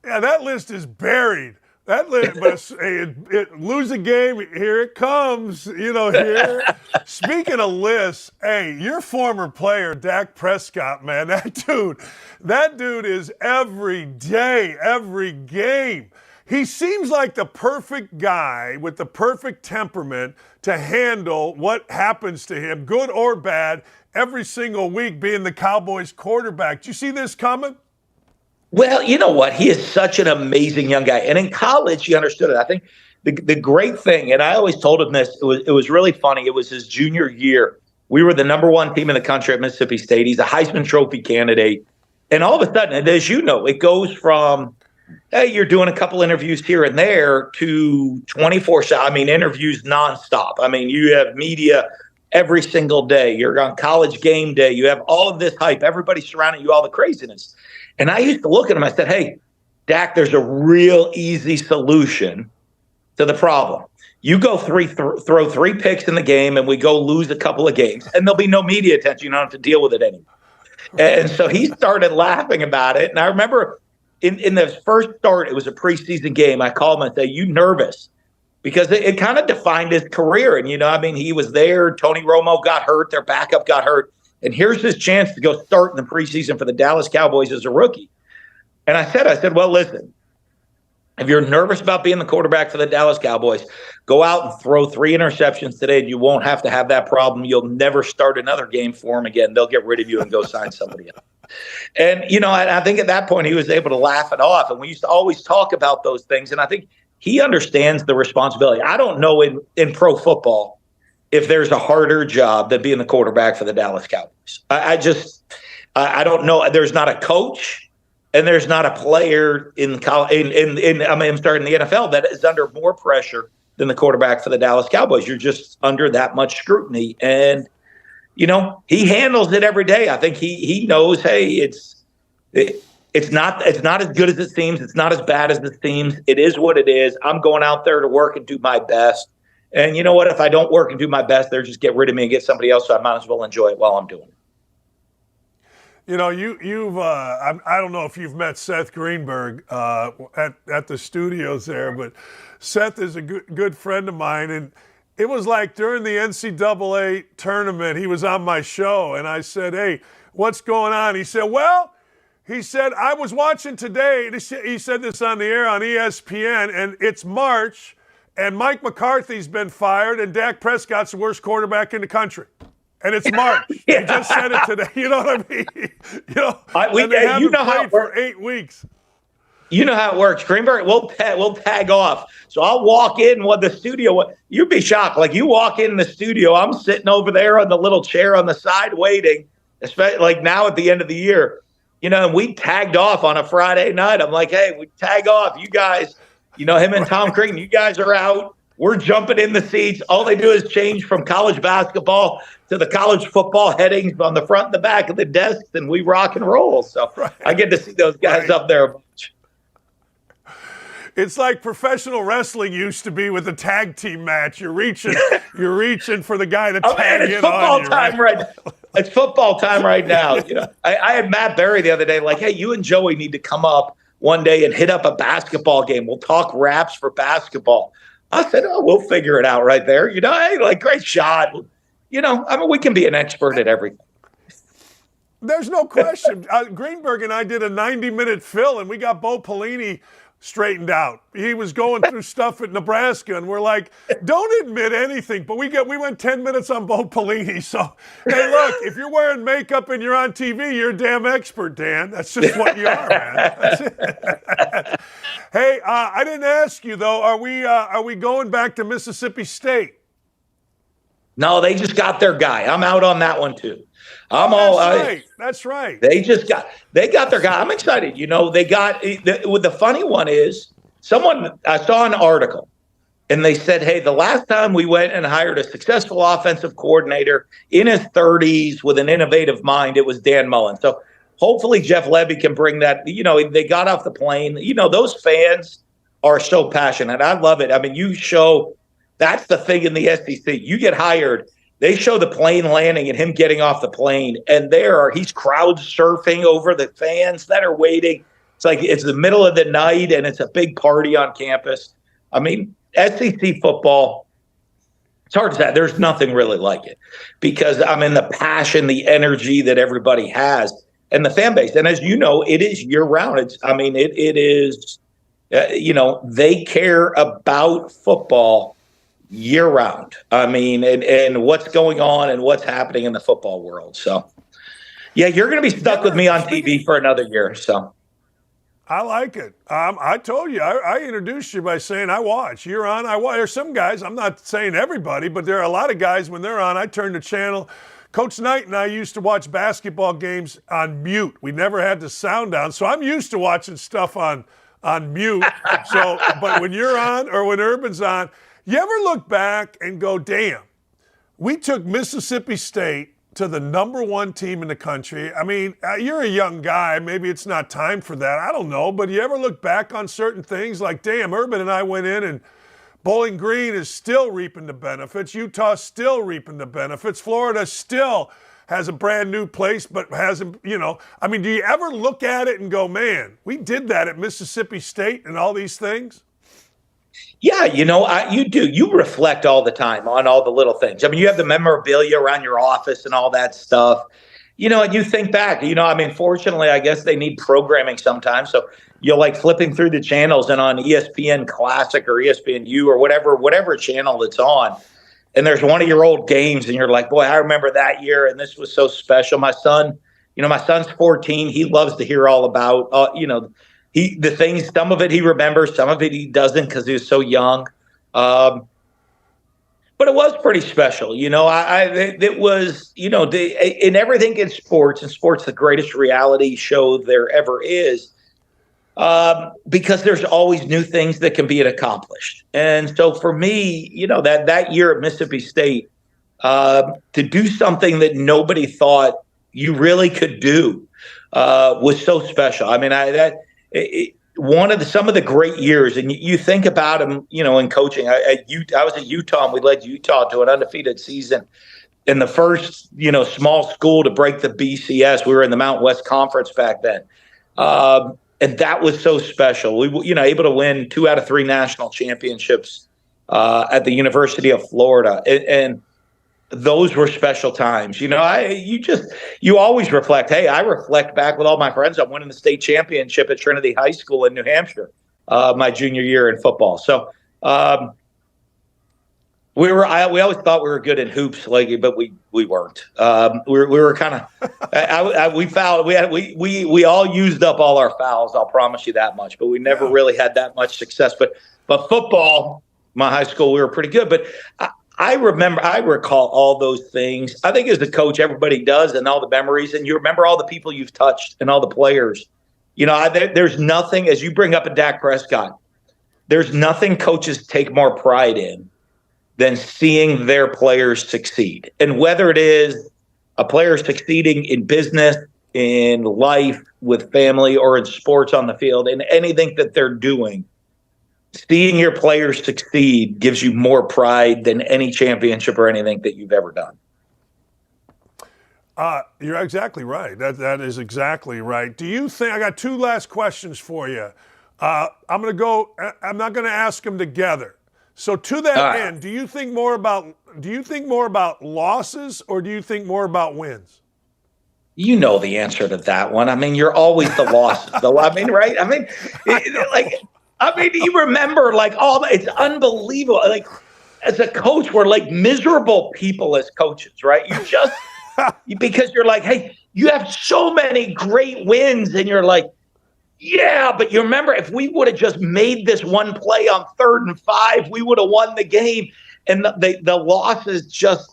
Yeah, that list is buried. That list, but lose a game, here it comes. Here. Speaking of lists, hey, your former player, Dak Prescott, man, that dude is every day, every game. He seems like the perfect guy with the perfect temperament to handle what happens to him, good or bad, every single week being the Cowboys quarterback. Do you see this coming? Well, you know what? He is such an amazing young guy. And in college, he understood it. I think the great thing, and I always told him this, it was really funny. It was his junior year. We were the number one team in the country at Mississippi State. He's a Heisman Trophy candidate. And all of a sudden, and as you know, it goes from, hey, you're doing a couple interviews here and there to 24/7. I mean, interviews nonstop. I mean, you have media every single day. You're on College game day. You have all of this hype. Everybody surrounding you, all the craziness. And I used to look at him. I said, hey, Dak, there's a real easy solution to the problem. You go throw 3 picks in the game, and we go lose a couple of games, and there'll be no media attention. You don't have to deal with it anymore. And so he started laughing about it. And I remember in the first start, it was a preseason game. I called him and said, you nervous? Because it kind of defined his career. And, he was there. Tony Romo got hurt. Their backup got hurt. And here's his chance to go start in the preseason for the Dallas Cowboys as a rookie. And I said, well, listen, if you're nervous about being the quarterback for the Dallas Cowboys, go out and throw 3 interceptions today, and you won't have to have that problem. You'll never start another game for them again. They'll get rid of you and go sign somebody else. And, I think at that point he was able to laugh it off. And we used to always talk about those things. And I think he understands the responsibility. I don't know in pro football if there's a harder job than being the quarterback for the Dallas Cowboys. I don't know. There's not a coach and there's not a player in college, I'm starting the NFL that is under more pressure than the quarterback for the Dallas Cowboys. You're just under that much scrutiny. And, he handles it every day. I think he knows, hey, it's not as good as it seems. It's not as bad as it seems. It is what it is. I'm going out there to work and do my best. And you know what? If I don't work and do my best, they'll just get rid of me and get somebody else. So I might as well enjoy it while I'm doing it. You've I don't know if you've met Seth Greenberg at the studios there, but Seth is a good friend of mine. And it was like during the NCAA tournament, he was on my show, and I said, hey, what's going on? He said, I was watching today. He said this on the air on ESPN, and it's March. And Mike McCarthy's been fired, and Dak Prescott's the worst quarterback in the country. And it's March. Yeah. He just said it today. You know what I mean? And they haven't played for 8 weeks. You know how it works. Greenberg, we'll tag off. So I'll walk in with the studio. You'd be shocked. Like, you walk in the studio, I'm sitting over there on the little chair on the side waiting, especially like now at the end of the year. And we tagged off on a Friday night. I'm like, hey, we tag off. You guys – him and Tom Crean, you guys are out. We're jumping in the seats. All they do is change from college basketball to the college football headings on the front and the back of the desks, and we rock and roll. So I get to see those guys up there. It's like professional wrestling used to be with a tag team match. You're reaching for the guy to tag in on you. Right? It's football time right now. I had Matt Berry the other day, like, hey, you and Joey need to come up one day and hit up a basketball game. We'll talk raps for basketball. I said, we'll figure it out right there. Hey, great shot. We can be an expert at everything. There's no question. Greenberg and I did a 90-minute fill, and we got Bo Pelini straightened out. He was going through stuff at Nebraska, and we're like, don't admit anything. But we went 10 minutes on Bo Pelini. So, hey, look, if you're wearing makeup and you're on TV, you're a damn expert, Dan. That's just what you are, man. That's it. Hey, I didn't ask you, though, are we going back to Mississippi State? No, they just got their guy. I'm out on that one, too. That's right. They got their guy. I'm excited. They got the funny one is I saw an article and they said, hey, the last time we went and hired a successful offensive coordinator in his 30s with an innovative mind, it was Dan Mullen. So hopefully Jeff Lebby can bring that. They got off the plane. Those fans are so passionate. I love it. I mean, that's the thing in the SEC. You get hired. They show the plane landing and him getting off the plane, and he's crowd surfing over the fans that are waiting. it's the middle of the night and it's a big party on campus. I mean, SEC football, it's hard to say. There's nothing really like it because the passion, the energy that everybody has, and the fan base. And as you know, it is year round. It is, they care about football year round. And what's going on and what's happening in the football world. So, yeah, you're going to be stuck with me on TV for another year. So. I like it. I told you, I introduced you by saying I watch. You're on, I watch. There's some guys, I'm not saying everybody, but there are a lot of guys, when they're on, I turn the channel. Coach Knight and I used to watch basketball games on mute. We never had the sound down, so I'm used to watching stuff on mute. So, but when you're on or when Urban's on, you ever look back and go, damn, we took Mississippi State to the number one team in the country. I mean, you're a young guy. Maybe it's not time for that. I don't know. But you ever look back on certain things like, damn, Urban and I went in and Bowling Green is still reaping the benefits. Utah's still reaping the benefits. Florida still has a brand new place, but hasn't, do you ever look at it and go, man, we did that at Mississippi State and all these things? Yeah, you do. You reflect all the time on all the little things. You have the memorabilia around your office and all that stuff. And you think back, fortunately, I guess they need programming sometimes. So you're like flipping through the channels and on ESPN Classic or ESPNU or whatever channel it's on. And there's one of your old games and you're like, boy, I remember that year. And this was so special. My son, my son's 14. He loves to hear all about, the things, some of it he remembers, some of it he doesn't because he was so young. But it was pretty special. It was, in everything in sports, the greatest reality show there ever is, because there's always new things that can be accomplished. And so for me, that year at Mississippi State, to do something that nobody thought you really could do was so special. Some of the great years, and you think about them, in coaching. I was at Utah, and we led Utah to an undefeated season in the first, small school to break the BCS. We were in the Mountain West Conference back then, and that was so special. We, able to win 2 out of 3 national championships at the University of Florida, and those were special times. You always reflect. Hey, I reflect back with all my friends on winning the state championship at Trinity High School in New Hampshire, my junior year in football. So we always thought we were good in hoops, but we weren't. We were kind of. We all used up all our fouls. I'll promise you that much. But we never really had that much success. But football, my high school, we were pretty good. But I recall all those things. I think as a coach, everybody does, and all the memories, and you remember all the people you've touched and all the players. There's nothing, as you bring up a Dak Prescott, there's nothing coaches take more pride in than seeing their players succeed. And whether it is a player succeeding in business, in life, with family, or in sports on the field, in anything that they're doing, seeing your players succeed gives you more pride than any championship or anything that you've ever done. You're exactly right. That is exactly right. Do you think, I got 2 last questions for you. I'm not going to ask them together. So to that end, do you think more about losses or do you think more about wins? You know the answer to that one. You're always the losses, though. Right? You remember all that. It's unbelievable. As a coach, we're miserable people as coaches, right? You just because you're hey, you have so many great wins, and you're yeah, but you remember if we would have just made this one play on 3rd and 5, we would have won the game. And the losses just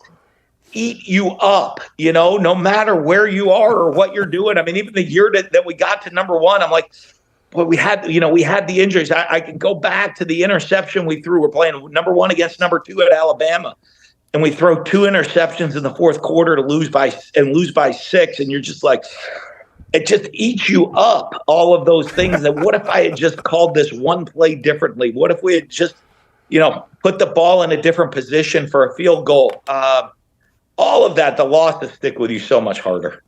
eat you up, no matter where you are or what you're doing. Even the year that we got to number 1, I'm boy, we had the injuries. I can go back to the interception we threw. We're playing number 1 against number 2 at Alabama, and we throw 2 interceptions in the 4th quarter to lose by 6, and you're just it just eats you up, all of those things. That what if I had just called this one play differently? What if we had just, put the ball in a different position for a field goal? All of that, the losses stick with you so much harder.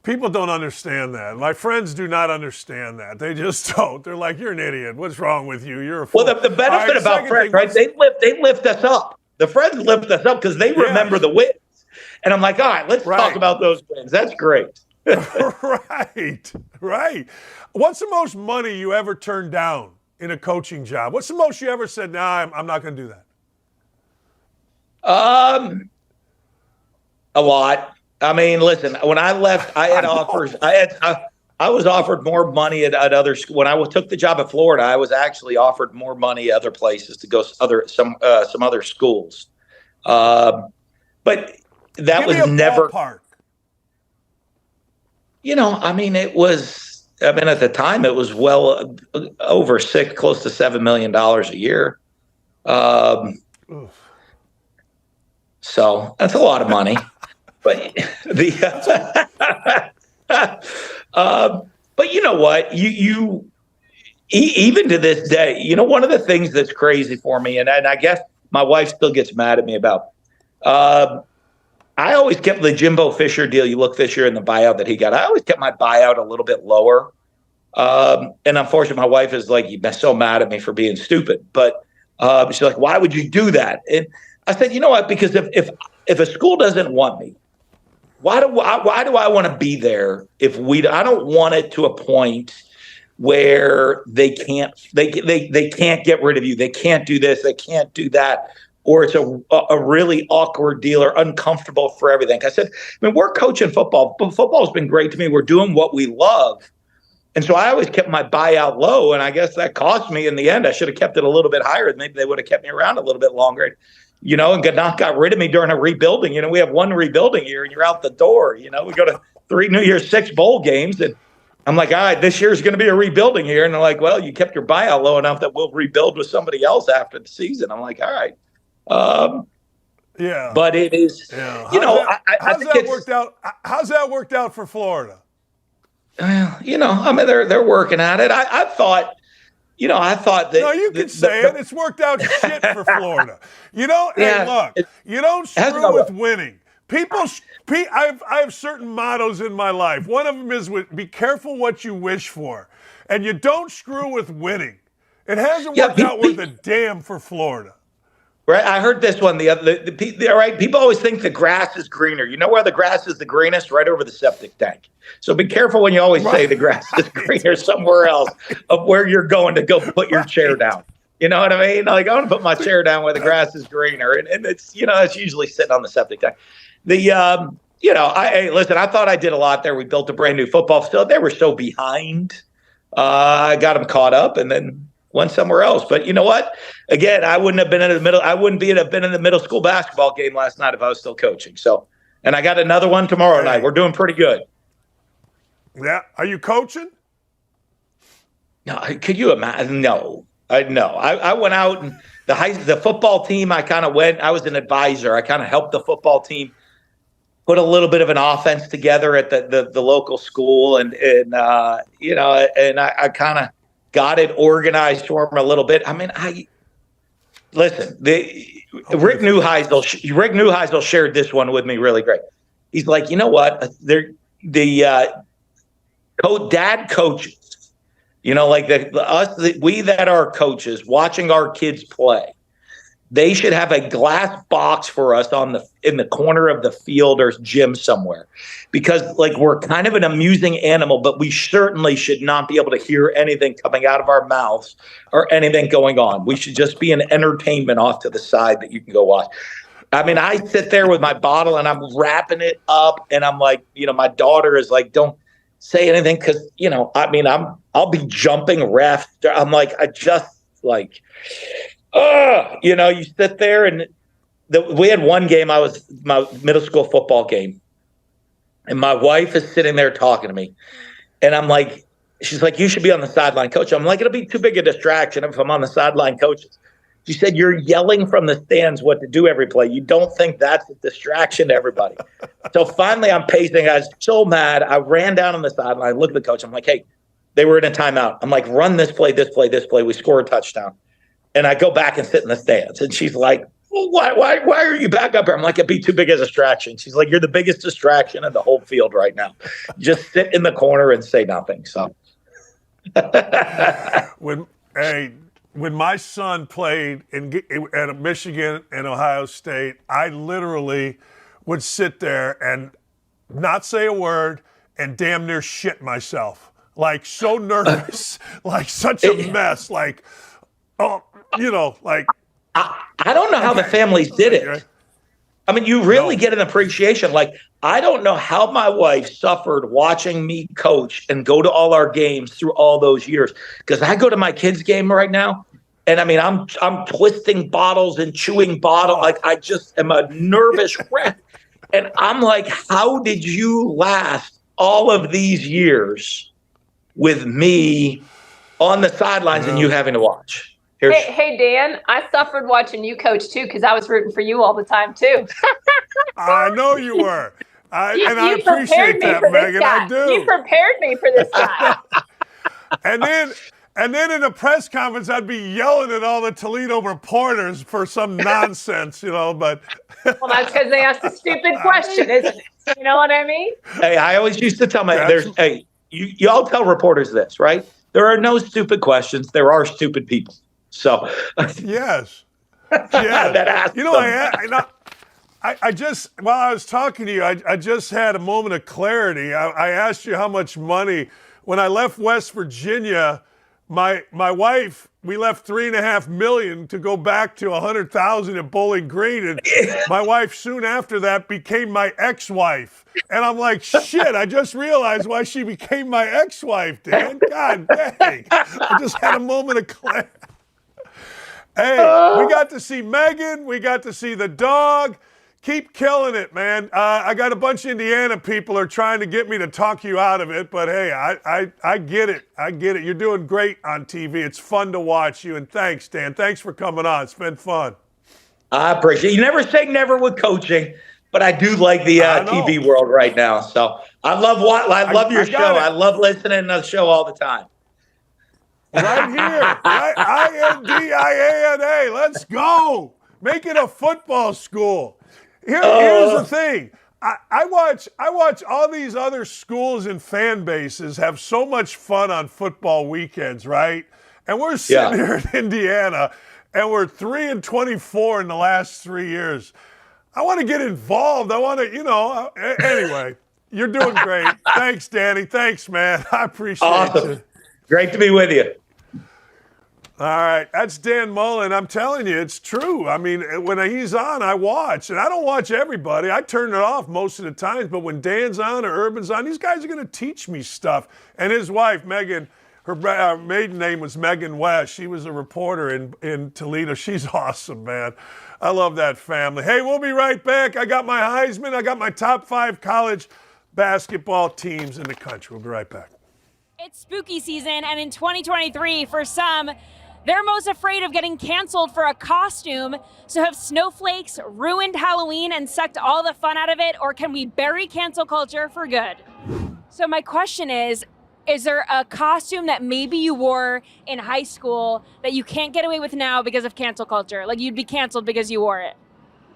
People don't understand that. My friends do not understand that. They just don't. They're like, you're an idiot. What's wrong with you? You're a fool. Well, the benefit about friends, right? They lift us up. The friends lift us up because they remember the wins. And I'm like, all right, let's talk about those wins. That's great. Right. What's the most money you ever turned down in a coaching job? What's the most you ever said, nah, I'm not going to do that? A lot. I mean, listen, when I left, I had offers. I was offered more money at other schools. When I took the job at Florida, I was actually offered more money at other places to go some other schools. But that was never. Ballpark. I mean, at the time, it was well over close to $7 million a year. So that's a lot of money. But but you know what? You even to this day, one of the things that's crazy for me, and I guess my wife still gets mad at me about. I always kept the Jimbo Fisher deal. You look Fisher and the buyout that he got. I always kept my buyout a little bit lower. And unfortunately, my wife is like, you've been so mad at me for being stupid. But she's like, why would you do that? And I said, you know what? Because if a school doesn't want me, why do I want to be there if I don't want it to a point where they can't get rid of you. They can't do this. They can't do that. Or it's a really awkward deal or uncomfortable for everything. I said, we're coaching football. Football's been great to me. We're doing what we love. And so I always kept my buyout low, and I guess that cost me in the end. I should have kept it a little bit higher. Maybe they would have kept me around a little bit longer. And Ganach got rid of me during a rebuilding. We have one rebuilding year, and you're out the door. We go to 3 New Year's, 6 bowl games, and I'm like, all right, this year's going to be a rebuilding year. And they're like, well, you kept your buyout low enough that we'll rebuild with somebody else after the season. I'm like, all right. Yeah. But it is, how's that worked out? How's that worked out for Florida? They're working at it. I thought that. No, you can say it. It's worked out shit for Florida. Hey, look, you don't screw with winning. I have certain mottos in my life. One of them is be careful what you wish for. And you don't screw with winning. It hasn't worked out worth a damn for Florida. Right, I heard this one. Right, people always think the grass is greener. You know where the grass is the greenest? Right over the septic tank. So be careful when you always say the grass is greener somewhere else of where you're going to go put your chair down. You know what I mean? Like, I want to put my chair down where the grass is greener, and it's it's usually sitting on the septic tank. Listen, I thought I did a lot there. We built a brand new football field. They were so behind. I got them caught up, and then went somewhere else. But you know what? Again, I wouldn't have been in the middle. I wouldn't have been in the middle school basketball game last night if I was still coaching. So, and I got another one tomorrow night. We're doing pretty good. Yeah. Are you coaching? No. Could you imagine? No. I went out and the football team. I kind of went. I was an advisor. I kind of helped the football team put a little bit of an offense together at the local school, and I kind of got it organized for him a little bit. I mean, listen. Rick Neuheisel shared this one with me really great. He's like, you know what? Dad coaches, like we that are coaches watching our kids play. They should have a glass box for us in the corner of the field or gym somewhere, because we're kind of an amusing animal, but we certainly should not be able to hear anything coming out of our mouths or anything going on. We should just be an entertainment off to the side that you can go watch. I mean, I sit there with my bottle and I'm wrapping it up, and I'm like, my daughter is like, don't say anything, because I'll be jumping ref. I'm like, you sit there, and we had one game. I was my middle school football game, and my wife is sitting there talking to me, and I'm like, she's like, you should be on the sideline, coach. I'm like, it'll be too big a distraction if I'm on the sideline, coach. She said, you're yelling from the stands what to do every play. You don't think that's a distraction to everybody. So finally, I'm pacing. I was so mad. I ran down on the sideline, looked at the coach. I'm like, hey, they were in a timeout. I'm like, run this play, this play, this play. We score a touchdown. And I go back and sit in the stands. And she's like, well, why are you back up here? I'm like, it'd be too big a distraction. She's like, you're the biggest distraction in the whole field right now. Just sit in the corner and say nothing. So when my son played at Michigan and Ohio State, I literally would sit there and not say a word and damn near shit myself. Like, so nervous, like such a mess. Like, oh, you know, like. I don't know how the families did it. I mean, you really get an appreciation. Like, I don't know how my wife suffered watching me coach and go to all our games through all those years. Because I go to my kids' game right now, and I mean, I'm twisting bottles and chewing bottle. Like, I just am a nervous wreck. And I'm like, how did you last all of these years with me on the sidelines and you having to watch? Hey, Dan, I suffered watching you coach, too, because I was rooting for you all the time, too. I know you were. I appreciate that, Megan. I do. You prepared me for this guy. And then in the press conference, I'd be yelling at all the Toledo reporters for some nonsense, you know, but. Well, that's because they asked a stupid question, isn't it? You know what I mean? Hey, I always used to tell you all tell reporters this, right? There are no stupid questions. There are stupid people. So. Yes. That you know, I just, while I was talking to you, I just had a moment of clarity. I asked you how much money, when I left West Virginia, my wife, we left $3.5 million to go back to $100,000 at Bowling Green, and my wife soon after that became my ex-wife. And I'm like, shit, I just realized why she became my ex-wife, Dan. God dang. I just had a moment of clarity. Hey, we got to see Megan. We got to see the dog. Keep killing it, man. I got a bunch of Indiana people are trying to get me to talk you out of it, but hey, I get it. I get it. You're doing great on TV. It's fun to watch you, and thanks, Dan. Thanks for coming on. It's been fun. I appreciate it. You never say never with coaching, but I do like the TV world right now. So I love your show. I love listening to the show all the time. Right here. INDIANA. Let's go. Make it a football school. Here's the thing. I watch all these other schools and fan bases have so much fun on football weekends, right? And we're sitting here in Indiana, and we're 3-24 in the last 3 years. I want to get involved. I want to, anyway, you're doing great. Thanks, Danny. Thanks, man. I appreciate you. Great to be with you. All right, that's Dan Mullen. I'm telling you, it's true. I mean, when he's on, I watch. And I don't watch everybody. I turn it off most of the times. But when Dan's on or Urban's on, these guys are going to teach me stuff. And his wife, Megan, her maiden name was Megan West. She was a reporter in Toledo. She's awesome, man. I love that family. Hey, we'll be right back. I got my Heisman. I got my top 5 college basketball teams in the country. We'll be right back. It's spooky season, and in 2023, for some, they're most afraid of getting canceled for a costume. So have snowflakes ruined Halloween and sucked all the fun out of it, or can we bury cancel culture for good? So my question is there a costume that maybe you wore in high school that you can't get away with now because of cancel culture? Like, you'd be canceled because you wore it?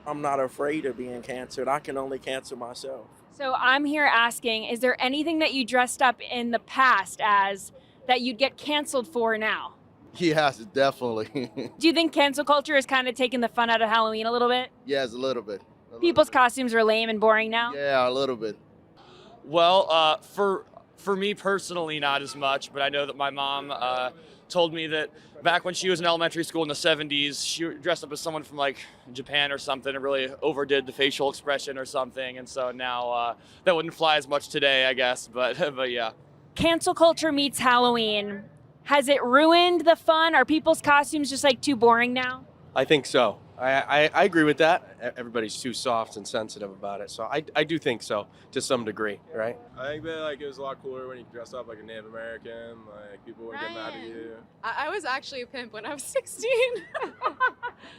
I'm not afraid of being canceled. I can only cancel myself. So I'm here asking, is there anything that you dressed up in the past as that you'd get canceled for now? Yes, definitely. Do you think cancel culture is kind of taking the fun out of Halloween a little bit? Yes, a little bit. People's costumes are lame and boring now? Yeah, a little bit. Well, for me personally, not as much, but I know that my mom told me that back when she was in elementary school in the 70s, she dressed up as someone from like Japan or something and really overdid the facial expression or something. And so now that wouldn't fly as much today, I guess, but yeah. Cancel culture meets Halloween. Has it ruined the fun? Are people's costumes just like too boring now? I think so. I agree with that. Everybody's too soft and sensitive about it. So I do think so, to some degree, right? I think that it was a lot cooler when you dressed up like a Native American. Like, people wouldn't get mad at you. I was actually a pimp when I was 16. I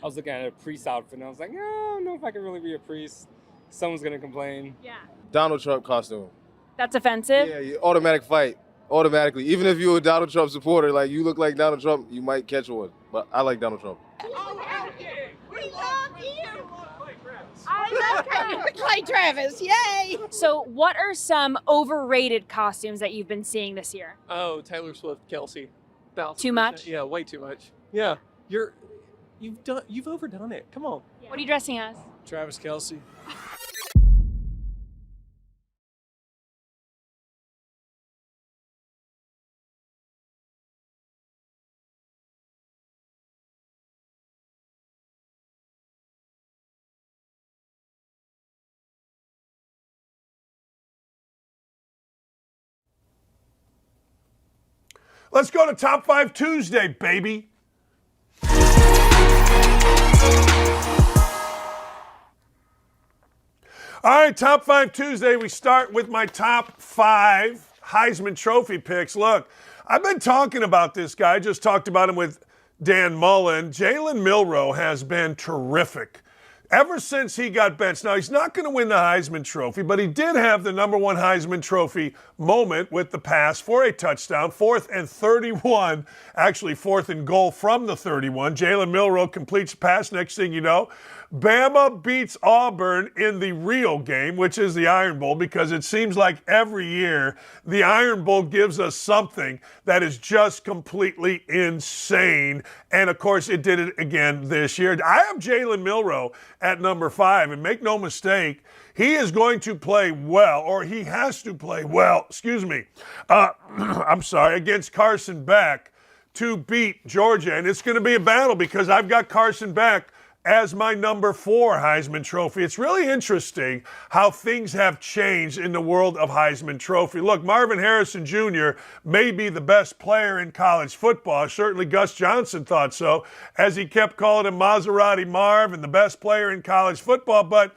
was looking at a priest outfit and I was like, I don't know if I can really be a priest. Someone's gonna complain. Yeah. Donald Trump costume. That's offensive? Yeah, automatic fight. Automatically. Even if you're a Donald Trump supporter, like you look like Donald Trump, you might catch one. But I like Donald Trump. We love you. I love Clay Travis. Yay! So, what are some overrated costumes that you've been seeing this year? Oh, Taylor Swift, Kelsey. 1000%. Too much? Yeah, way too much. Yeah, you've overdone it. Come on. What are you dressing as? Travis Kelsey. Let's go to Top 5 Tuesday, baby. All right, Top 5 Tuesday. We start with my top 5 Heisman Trophy picks. Look, I've been talking about this guy. I just talked about him with Dan Mullen. Jalen Milroe has been terrific ever since he got benched. Now, he's not going to win the Heisman Trophy, but he did have the number 1 Heisman Trophy moment with the pass for a touchdown, 4th and 31, actually 4th and goal from the 31. Jalen Milroe completes the pass. Next thing you know, Bama beats Auburn in the real game, which is the Iron Bowl, because it seems like every year the Iron Bowl gives us something that is just completely insane. And, of course, it did it again this year. I have Jalen Milroe at number 5, and make no mistake, he is going to play well, or he has to play well, against Carson Beck to beat Georgia. And it's going to be a battle because I've got Carson Beck as my number 4 Heisman Trophy. It's really interesting how things have changed in the world of Heisman Trophy. Look, Marvin Harrison Jr. may be the best player in college football. Certainly Gus Johnson thought so, as he kept calling him Maserati Marv and the best player in college football. But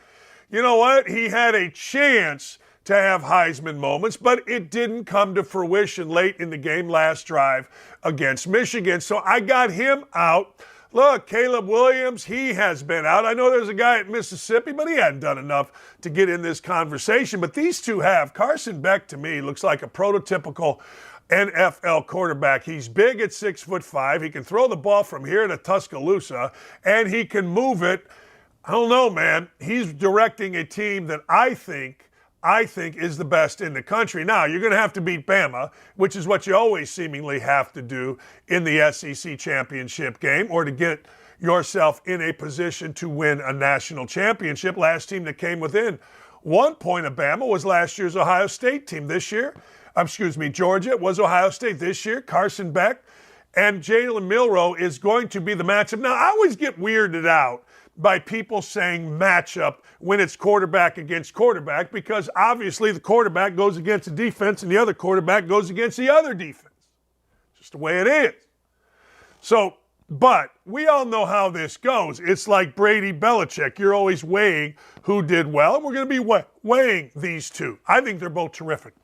you know what? He had a chance to have Heisman moments, but it didn't come to fruition late in the game last drive against Michigan. So I got him out. Look, Caleb Williams, he has been out. I know there's a guy at Mississippi, but he hadn't done enough to get in this conversation. But these two have. Carson Beck, to me, looks like a prototypical NFL quarterback. He's big at 6'5". He can throw the ball from here to Tuscaloosa, and he can move it. I don't know, man. He's directing a team that I think is the best in the country. Now, you're going to have to beat Bama, which is what you always seemingly have to do in the SEC championship game, or to get yourself in a position to win a national championship. Last team that came within 1 point of Bama was last year's Ohio State team. Georgia was Ohio State. This year, Carson Beck and Jalen Milroe is going to be the matchup. Now, I always get weirded out by people saying matchup when it's quarterback against quarterback, because obviously the quarterback goes against the defense and the other quarterback goes against the other defense. Just the way it is. So, but we all know how this goes. It's like Brady Belichick. You're always weighing who did well, and we're going to be weighing these two. I think they're both terrific.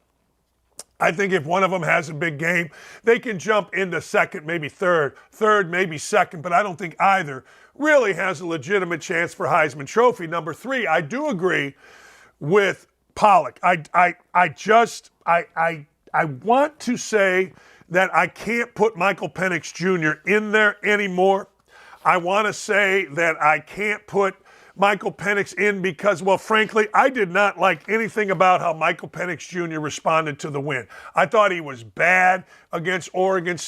I think if one of them has a big game, they can jump into second, maybe third, maybe second, but I don't think either really has a legitimate chance for Heisman Trophy. Number 3, I do agree with Pollack. I want to say that I can't put Michael Penix Jr. in there anymore. I want to say that I can't put Michael Penix in because, well, frankly, I did not like anything about how Michael Penix Jr. responded to the win. I thought he was bad against Washington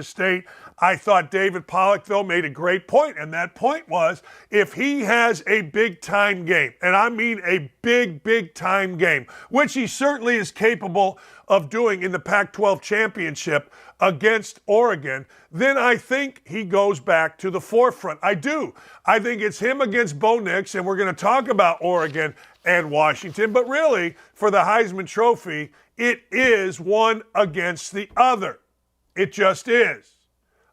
State. I thought David Pollack, though, made a great point, and that point was if he has a big-time game, and I mean a big-time game, which he certainly is capable of doing in the Pac-12 championship against Oregon, then I think he goes back to the forefront. I do. I think it's him against Bo Nix, and we're going to talk about Oregon and Washington, but really, for the Heisman Trophy, it is one against the other. It just is.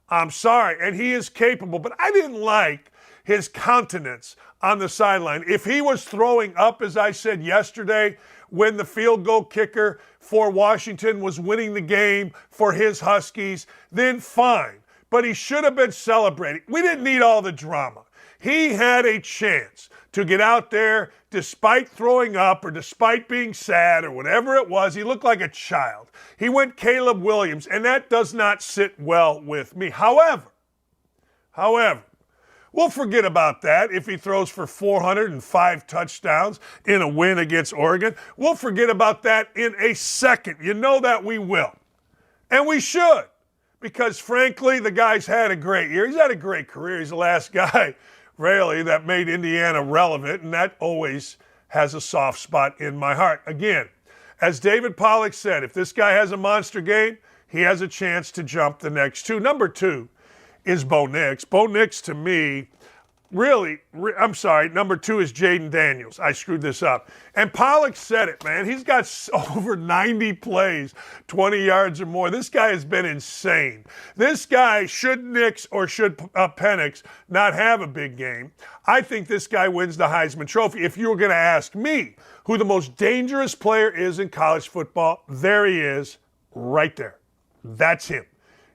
I'm sorry, and he is capable, but I didn't like his countenance on the sideline. If he was throwing up, as I said yesterday, when the field goal kicker for Washington was winning the game for his Huskies, then fine. But he should have been celebrating. We didn't need all the drama. He had a chance to get out there despite throwing up or despite being sad or whatever it was. He looked like a child. He went Caleb Williams, and that does not sit well with me. However, We'll forget about that if he throws for 405 touchdowns in a win against Oregon. We'll forget about that in a second. You know that we will. And we should. Because, frankly, the guy's had a great year. He's had a great career. He's the last guy, really, that made Indiana relevant, and that always has a soft spot in my heart. Again, as David Pollack said, if this guy has a monster game, he has a chance to jump the next two. Number 2 is Bo Nix. Bo Nix, to me, number 2 is Jaden Daniels. I screwed this up. And Pollack said it, man. He's got over 90 plays, 20 yards or more. This guy has been insane. This guy, should Nix or should Penix not have a big game, I think this guy wins the Heisman Trophy. If you were going to ask me who the most dangerous player is in college football, there he is, right there. That's him.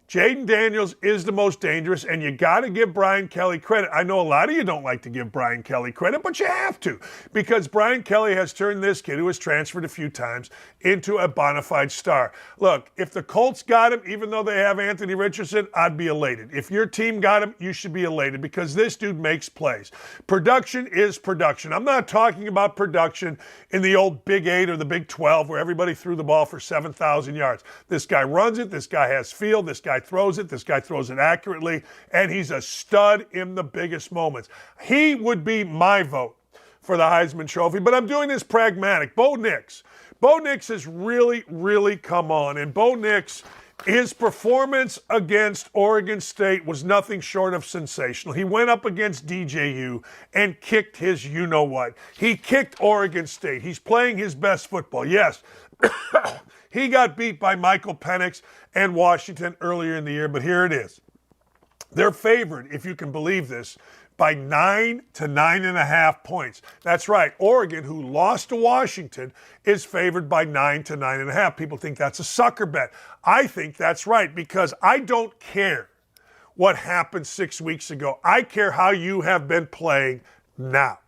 Jaden Daniels is the most dangerous, and you got to give Brian Kelly credit. I know a lot of you don't like to give Brian Kelly credit, but you have to, because Brian Kelly has turned this kid, who has transferred a few times, into a bona fide star. Look, if the Colts got him, even though they have Anthony Richardson, I'd be elated. If your team got him, you should be elated, because this dude makes plays. Production is production. I'm not talking about production in the old Big 8 or the Big 12 where everybody threw the ball for 7,000 yards. This guy runs it. This guy has feel. This guy throws it. This guy throws it accurately, and he's a stud in the biggest moments. He would be my vote for the Heisman Trophy, but I'm doing this pragmatic. Bo Nix. Bo Nix has really, really come on, and Bo Nix, his performance against Oregon State was nothing short of sensational. He went up against DJU and kicked his you-know-what. He kicked Oregon State. He's playing his best football. Yes, he got beat by Michael Penix and Washington earlier in the year, but here it is. They're favored, if you can believe this, by 9 to 9.5 points. That's right. Oregon, who lost to Washington, is favored by 9 to 9.5. People think that's a sucker bet. I think that's right, because I don't care what happened 6 weeks ago. I care how you have been playing now.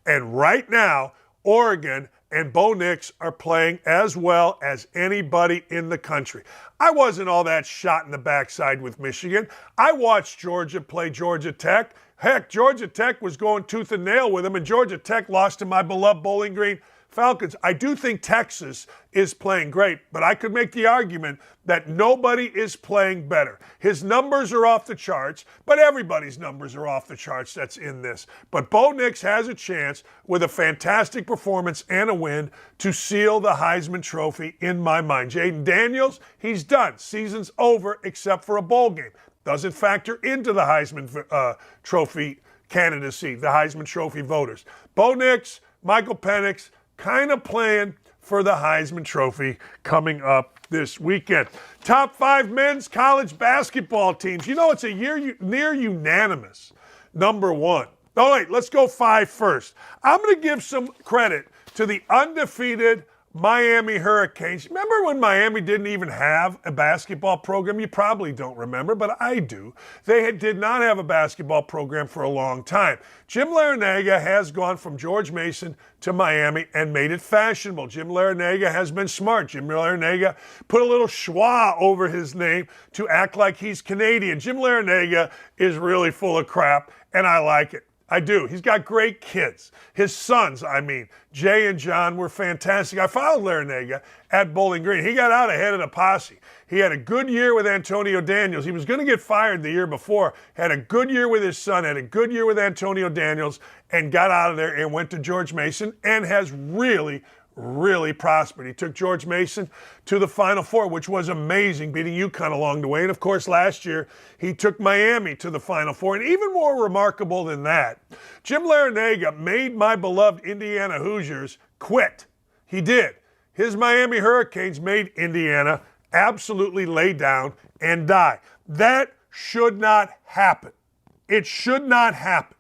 And right now, Oregon and Bo Nix are playing as well as anybody in the country. I wasn't all that shot in the backside with Michigan. I watched Georgia play Georgia Tech. Heck, Georgia Tech was going tooth and nail with them, and Georgia Tech lost to my beloved Bowling Green Falcons. I do think Texas is playing great, but I could make the argument that nobody is playing better. His numbers are off the charts, but everybody's numbers are off the charts that's in this. But Bo Nix has a chance with a fantastic performance and a win to seal the Heisman Trophy in my mind. Jaden Daniels, he's done. Season's over except for a bowl game. Doesn't factor into the Heisman Trophy candidacy, the Heisman Trophy voters. Bo Nix, Michael Penix, kind of playing for the Heisman Trophy coming up this weekend. Top 5 men's college basketball teams. You know, it's a near unanimous number 1. Oh, wait, let's go 5 first. I'm going to give some credit to the undefeated Miami Hurricanes. Remember when Miami didn't even have a basketball program? You probably don't remember, but I do. They did not have a basketball program for a long time. Jim Larrañaga has gone from George Mason to Miami and made it fashionable. Jim Larrañaga has been smart. Jim Larrañaga put a little schwa over his name to act like he's Canadian. Jim Larrañaga is really full of crap, and I like it. I do. He's got great kids. His sons, Jay and John, were fantastic. I followed Larrañaga at Bowling Green. He got out ahead of the posse. He had a good year with Antonio Daniels. He was going to get fired the year before. Had a good year with his son, had a good year with Antonio Daniels, and got out of there and went to George Mason and has really prospered. He took George Mason to the Final Four, which was amazing, beating UConn along the way. And, of course, last year he took Miami to the Final Four. And even more remarkable than that, Jim Larrañaga made my beloved Indiana Hoosiers quit. He did. His Miami Hurricanes made Indiana absolutely lay down and die. That should not happen. It should not happen.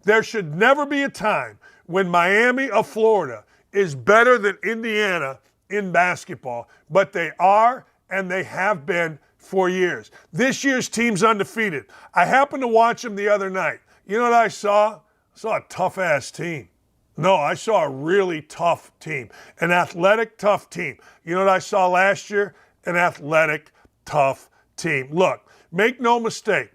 There should never be a time when Miami of Florida is better than Indiana in basketball, but they are, and they have been for years. This year's team's undefeated. I happened to watch them the other night. You know what I saw? I saw a tough-ass team. No, I saw a really tough team, an athletic, tough team. You know what I saw last year? An athletic, tough team. Look, make no mistake.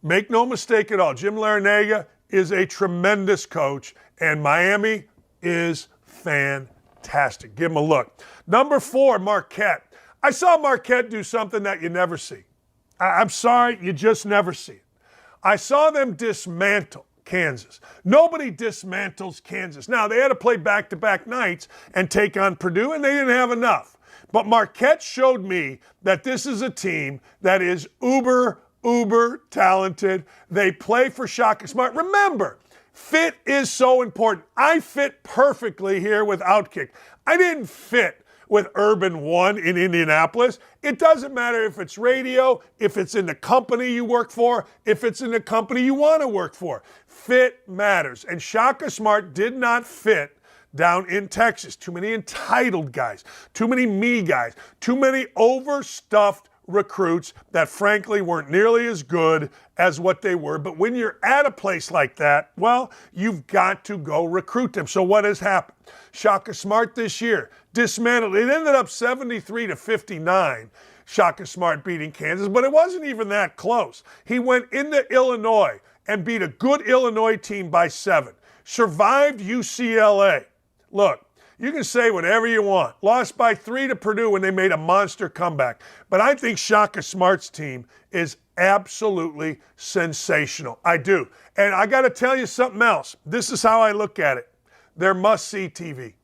Make no mistake at all, Jim Larinaga is a tremendous coach, and Miami is fantastic. Give him a look. Number 4, Marquette. I saw Marquette do something that you never see. I'm sorry, you just never see it. I saw them dismantle Kansas. Nobody dismantles Kansas. Now, they had to play back-to-back nights and take on Purdue, and they didn't have enough. But Marquette showed me that this is a team that is uber talented. They play for Shaka Smart. Remember, fit is so important. I fit perfectly here with Outkick. I didn't fit with Urban One in Indianapolis. It doesn't matter if it's radio, if it's in the company you work for, if it's in the company you want to work for. Fit matters. And Shaka Smart did not fit down in Texas. Too many entitled guys, too many me guys, too many overstuffed recruits that frankly weren't nearly as good as what they were. But when you're at a place like that, well, you've got to go recruit them. So what has happened? Shaka Smart this year dismantled. It ended up 73-59. Shaka Smart beating Kansas, but it wasn't even that close. He went into Illinois and beat a good Illinois team by 7. Survived UCLA. Look, you can say whatever you want. Lost by 3 to Purdue when they made a monster comeback. But I think Shaka Smart's team is absolutely sensational. I do. And I got to tell you something else. This is how I look at it. They're must-see TV.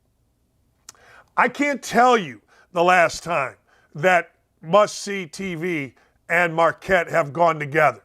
I can't tell you the last time that must-see TV and Marquette have gone together.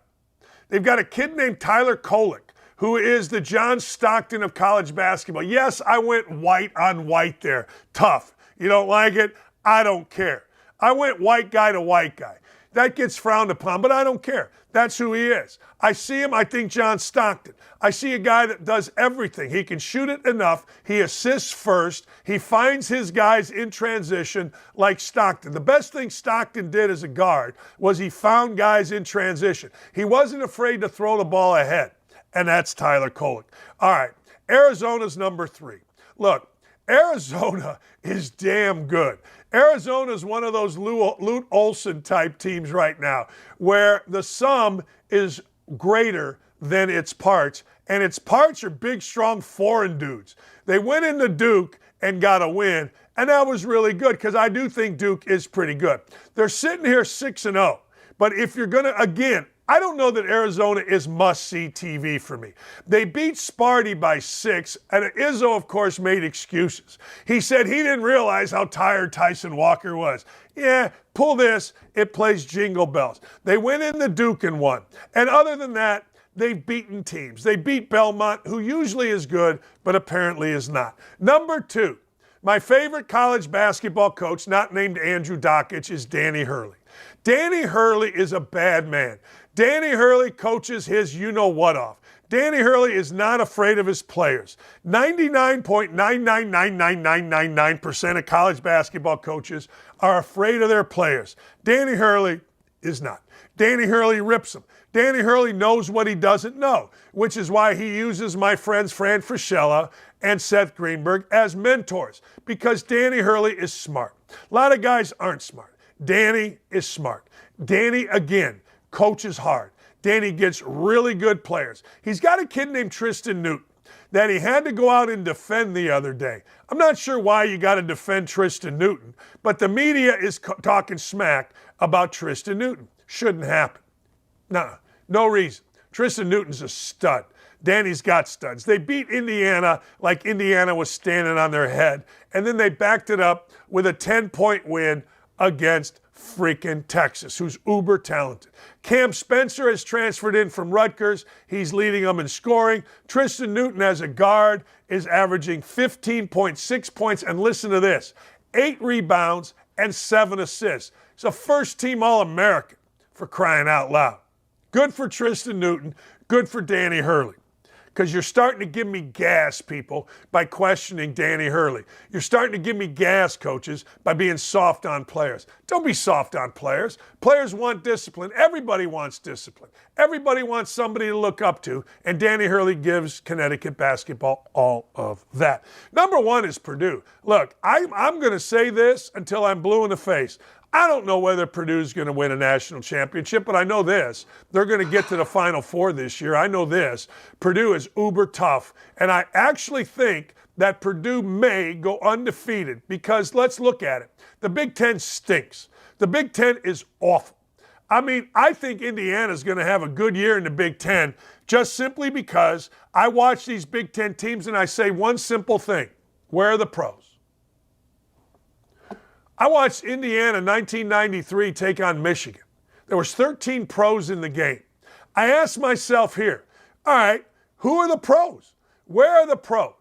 They've got a kid named Tyler Kolek, who is the John Stockton of college basketball. Yes, I went white on white there. Tough. You don't like it? I don't care. I went white guy to white guy. That gets frowned upon, but I don't care. That's who he is. I see him, I think John Stockton. I see a guy that does everything. He can shoot it enough. He assists first. He finds his guys in transition like Stockton. The best thing Stockton did as a guard was he found guys in transition. He wasn't afraid to throw the ball ahead. And that's Tyler Kolek. All right, Arizona's number 3. Look, Arizona is damn good. Arizona is one of those Lute Olson type teams right now where the sum is greater than its parts, and its parts are big, strong, foreign dudes. They went into Duke and got a win, and that was really good because I do think Duke is pretty good. They're sitting here 6-0, but if you're going to, again, I don't know that Arizona is must-see TV for me. They beat Sparty by 6, and Izzo, of course, made excuses. He said he didn't realize how tired Tyson Walker was. Yeah, pull this, it plays Jingle Bells. They went into Duke and won. And other than that, they've beaten teams. They beat Belmont, who usually is good, but apparently is not. Number 2, my favorite college basketball coach, not named Andrew Dakich, is Danny Hurley. Danny Hurley is a bad man. Danny Hurley coaches his you-know-what off. Danny Hurley is not afraid of his players. 99.9999999% of college basketball coaches are afraid of their players. Danny Hurley is not. Danny Hurley rips them. Danny Hurley knows what he doesn't know, which is why he uses my friends Fran Fraschilla and Seth Greenberg as mentors, because Danny Hurley is smart. A lot of guys aren't smart. Danny is smart. Danny, again, coaches hard. Danny gets really good players. He's got a kid named Tristan Newton that he had to go out and defend the other day. I'm not sure why you got to defend Tristan Newton, but the media is talking smack about Tristan Newton. Shouldn't happen. No reason. Tristan Newton's a stud. Danny's got studs. They beat Indiana like Indiana was standing on their head, and then they backed it up with a 10-point win against freaking Texas, who's uber talented. Cam Spencer has transferred in from Rutgers. He's leading them in scoring. Tristan Newton as a guard is averaging 15.6 points, and listen to this, 8 rebounds and 7 assists. He's a first-team All-American, for crying out loud. Good for Tristan Newton, good for Danny Hurley. Because you're starting to give me gas, people, by questioning Danny Hurley. You're starting to give me gas, coaches, by being soft on players. Don't be soft on players. Players want discipline. Everybody wants discipline. Everybody wants somebody to look up to, and Danny Hurley gives Connecticut basketball all of that. Number 1 is Purdue. Look, I'm going to say this until I'm blue in the face. I don't know whether Purdue's going to win a national championship, but I know this. They're going to get to the Final Four this year. I know this. Purdue is uber tough, and I actually think that Purdue may go undefeated because let's look at it. The Big Ten stinks. The Big Ten is awful. I mean, I think Indiana's going to have a good year in the Big Ten just simply because I watch these Big Ten teams and I say one simple thing. Where are the pros? I watched Indiana 1993 take on Michigan. There was 13 pros in the game. I asked myself here, all right, who are the pros? Where are the pros?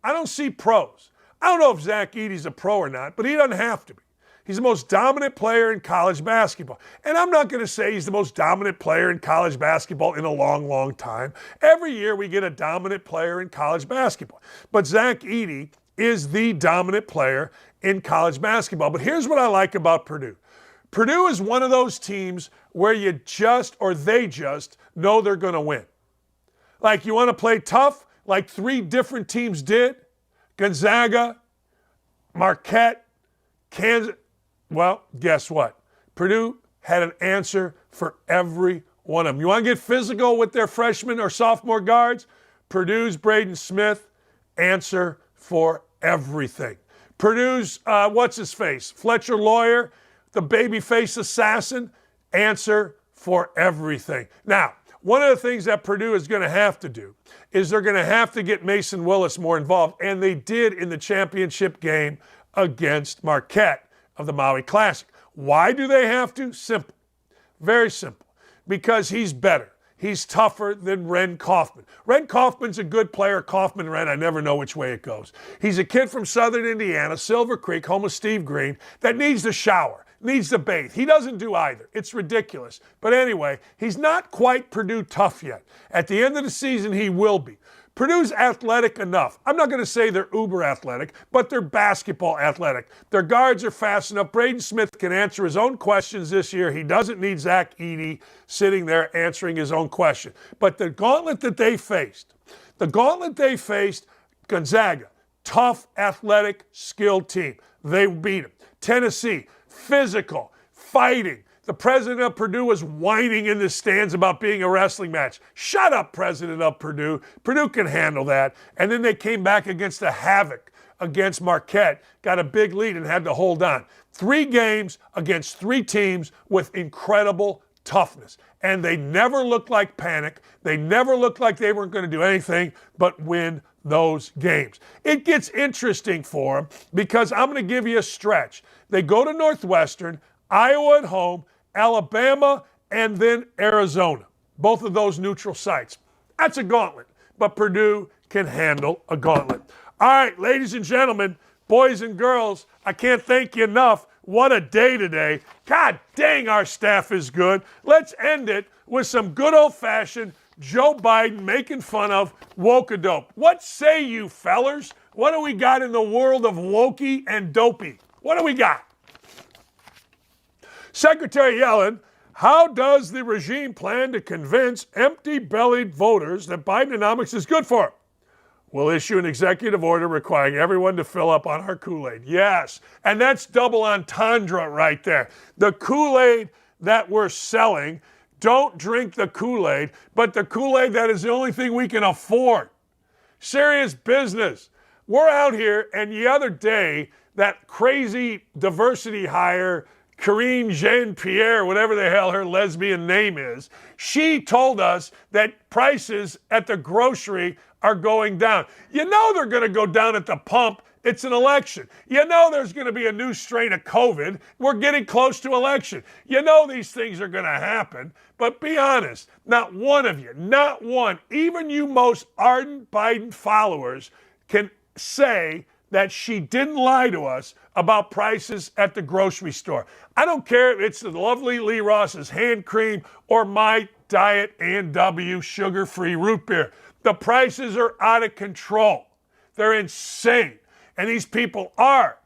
I don't see pros. I don't know if Zach Edey's a pro or not, but he doesn't have to be. He's the most dominant player in college basketball. And I'm not going to say he's the most dominant player in college basketball in a long, long time. Every year we get a dominant player in college basketball. But Zach Edey is the dominant player in college basketball. But here's what I like about Purdue. Purdue is one of those teams where you just, or they just, know they're going to win. Like you want to play tough, like 3 different teams did. Gonzaga, Marquette, Kansas. Well, guess what? Purdue had an answer for every one of them. You want to get physical with their freshman or sophomore guards? Purdue's Braden Smith, answer for everything. Purdue's, what's-his-face? Fletcher Lawyer, the babyface assassin, answer for everything. Now, one of the things that Purdue is going to have to do is they're going to have to get Mason Willis more involved, and they did in the championship game against Marquette of the Maui Classic. Why do they have to? Simple. Very simple. Because he's better. He's tougher than Ren Kaufman. Ren Kaufman's a good player. Kaufman, Ren, I never know which way it goes. He's a kid from Southern Indiana, Silver Creek, home of Steve Green, that needs to shower, needs to bathe. He doesn't do either. It's ridiculous. But anyway, he's not quite Purdue tough yet. At the end of the season, he will be. Purdue's athletic enough. I'm not going to say they're uber athletic, but they're basketball athletic. Their guards are fast enough. Braden Smith can answer his own questions this year. He doesn't need Zach Edey sitting there answering his own question. But the gauntlet they faced, Gonzaga, tough, athletic, skilled team. They beat him. Tennessee, physical, fighting. The president of Purdue was whining in the stands about being a wrestling match. Shut up, president of Purdue. Purdue can handle that. And then they came back against the havoc against Marquette, got a big lead and had to hold on. 3 games against 3 teams with incredible toughness. And they never looked like panic. They never looked like they weren't going to do anything but win those games. It gets interesting for them because I'm going to give you a stretch. They go to Northwestern, Iowa at home, Alabama, and then Arizona. Both of those neutral sites. That's a gauntlet, but Purdue can handle a gauntlet. All right, ladies and gentlemen, boys and girls, I can't thank you enough. What a day today. God dang, our staff is good. Let's end it with some good old-fashioned Joe Biden making fun of woke-a-dope. What say you, fellers? What do we got in the world of wokey and dopey? What do we got? Secretary Yellen, how does the regime plan to convince empty-bellied voters that Bidenomics is good for them? We'll issue an executive order requiring everyone to fill up on our Kool-Aid. Yes, and that's double entendre right there. The Kool-Aid that we're selling, don't drink the Kool-Aid, but the Kool-Aid that is the only thing we can afford. Serious business. We're out here, and the other day, that crazy diversity hire, Karine Jean-Pierre, whatever the hell her lesbian name is, she told us that prices at the grocery are going down. You know they're going to go down at the pump. It's an election. You know there's going to be a new strain of COVID. We're getting close to election. You know these things are going to happen. But be honest, not one of you, not one, even you most ardent Biden followers can say that she didn't lie to us about prices at the grocery store. I don't care if it's the lovely Lee Ross's hand cream or my Diet A&W sugar-free root beer. The prices are out of control. They're insane. And these people are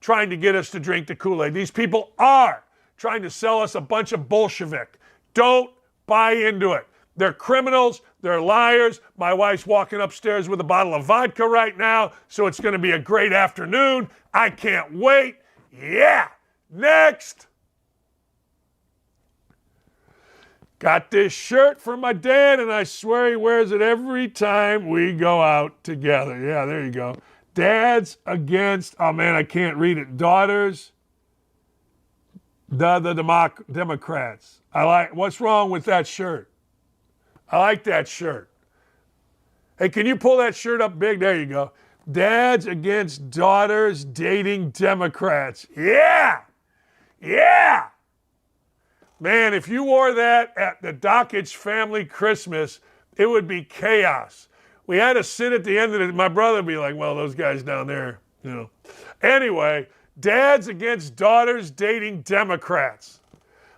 trying to get us to drink the Kool-Aid. These people are trying to sell us a bunch of Bolshevik. Don't buy into it. They're criminals. They're liars. My wife's walking upstairs with a bottle of vodka right now, so it's going to be a great afternoon. I can't wait. Yeah. Next. Got this shirt from my dad, and I swear he wears it every time we go out together. Yeah, there you go. Dads against, oh man, I can't read it. Daughters, the Democrats. What's wrong with that shirt? I like that shirt. Hey, can you pull that shirt up big? There you go. Dads against daughters dating Democrats. Yeah! Yeah! Man, if you wore that at the Dakich family Christmas, it would be chaos. We had to sit at the end of it. My brother would be like, well, those guys down there, you know. Anyway, dads against daughters dating Democrats.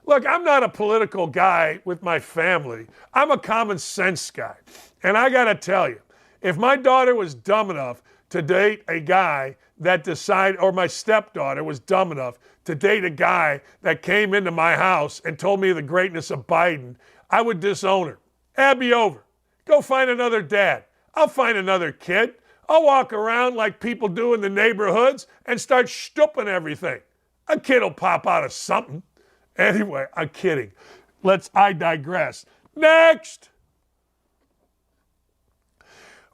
Look, I'm not a political guy with my family. I'm a common sense guy. And I got to tell you, if my daughter was dumb enough to date a guy that decided, or my stepdaughter was dumb enough to date a guy that came into my house and told me the greatness of Biden, I would disown her. That'd be over. Go find another dad. I'll find another kid. I'll walk around like people do in the neighborhoods and start stooping everything. A kid will pop out of something. Anyway, I'm kidding. I digress. Next.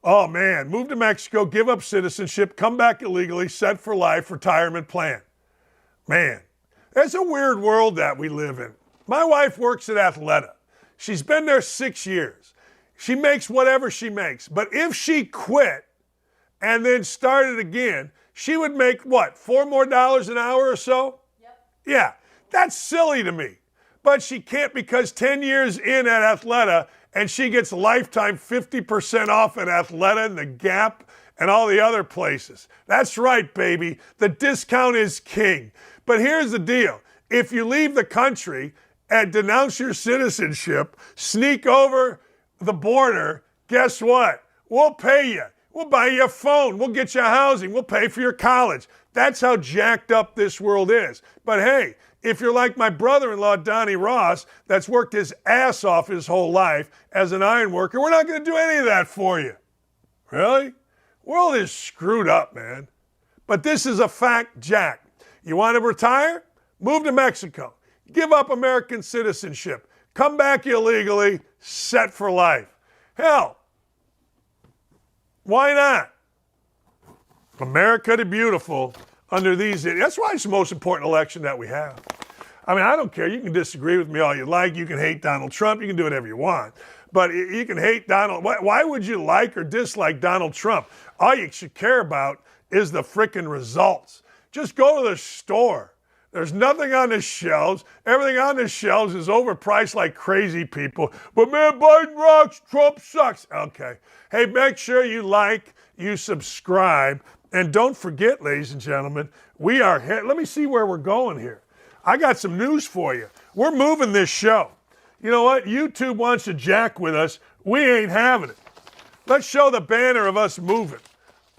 Oh man, move to Mexico, give up citizenship, come back illegally, set for life, retirement plan. Man, it's a weird world that we live in. My wife works at Athleta. She's been there 6 years. She makes whatever she makes. But if she quit and then started again, she would make what, $4 more an hour or so? Yep. Yeah, that's silly to me. But she can't because 10 years in at Athleta and she gets lifetime 50% off at Athleta and the Gap and all the other places. That's right, baby. The discount is king. But here's the deal. If you leave the country and denounce your citizenship, sneak over the border, guess what? We'll pay you. We'll buy you a phone. We'll get you housing. We'll pay for your college. That's how jacked up this world is. But hey, if you're like my brother-in-law, Donnie Ross, that's worked his ass off his whole life as an iron worker, we're not going to do any of that for you. Really? World is screwed up, man. But this is a fact, Jack. You want to retire? Move to Mexico. Give up American citizenship. Come back illegally, set for life. Hell, why not? America the beautiful under these. That's why it's the most important election that we have. I mean, I don't care. You can disagree with me all you like. You can hate Donald Trump. You can do whatever you want. But you can hate Donald. Why would you like or dislike Donald Trump? All you should care about is the frickin' results. Just go to the store. There's nothing on the shelves. Everything on the shelves is overpriced like crazy people. But man, Biden rocks, Trump sucks. Okay. Hey, make sure you like, you subscribe, and don't forget, ladies and gentlemen, we are here. Let me see where we're going here. I got some news for you. We're moving this show. You know what? YouTube wants to jack with us. We ain't having it. Let's show the banner of us moving.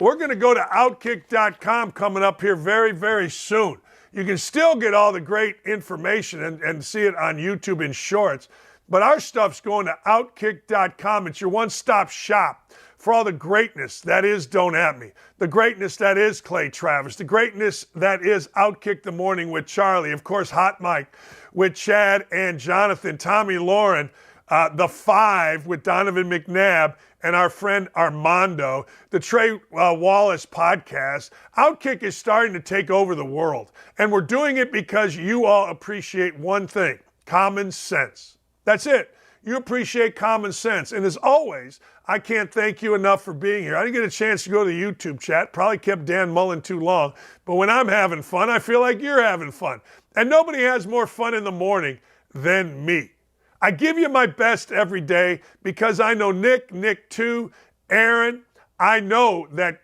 We're going to go to Outkick.com coming up here very, very soon. You can still get all the great information and see it on YouTube in shorts. But our stuff's going to Outkick.com. It's your one-stop shop for all the greatness that is Don't At Me, the greatness that is Clay Travis, the greatness that is Outkick the Morning with Charlie, of course, Hot Mike with Chad and Jonathan, Tommy Lauren, The Five with Donovan McNabb, and our friend Armando, the Trey Wallace podcast. Outkick is starting to take over the world, and we're doing it because you all appreciate one thing, common sense. That's it. You appreciate common sense. And as always, I can't thank you enough for being here. I didn't get a chance to go to the YouTube chat. Probably kept Dan Mullen too long. But when I'm having fun, I feel like you're having fun. And nobody has more fun in the morning than me. I give you my best every day because I know Nick too, Aaron. I know that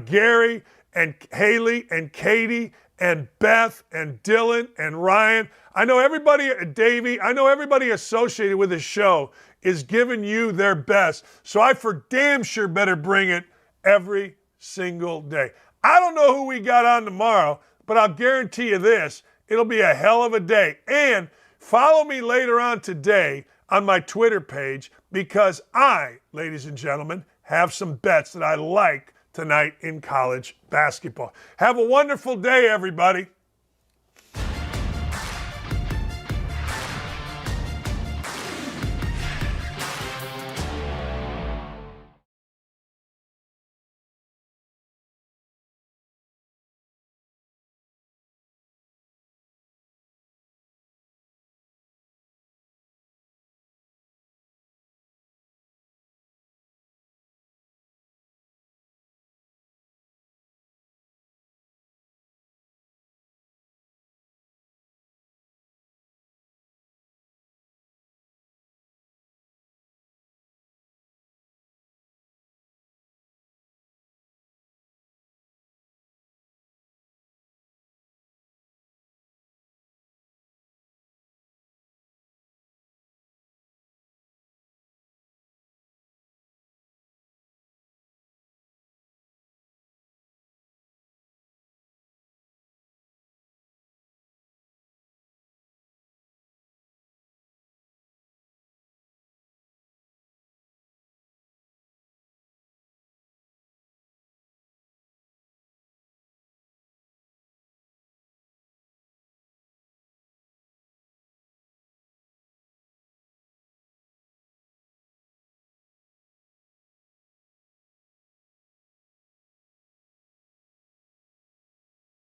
Gary and Haley and Katie and Beth and Dylan and Ryan. I know everybody, Davey, I know everybody associated with the show is giving you their best. So I for damn sure better bring it every single day. I don't know who we got on tomorrow, but I'll guarantee you this, it'll be a hell of a day. And follow me later on today on my Twitter page because I, ladies and gentlemen, have some bets that I like tonight in college basketball. Have a wonderful day, everybody.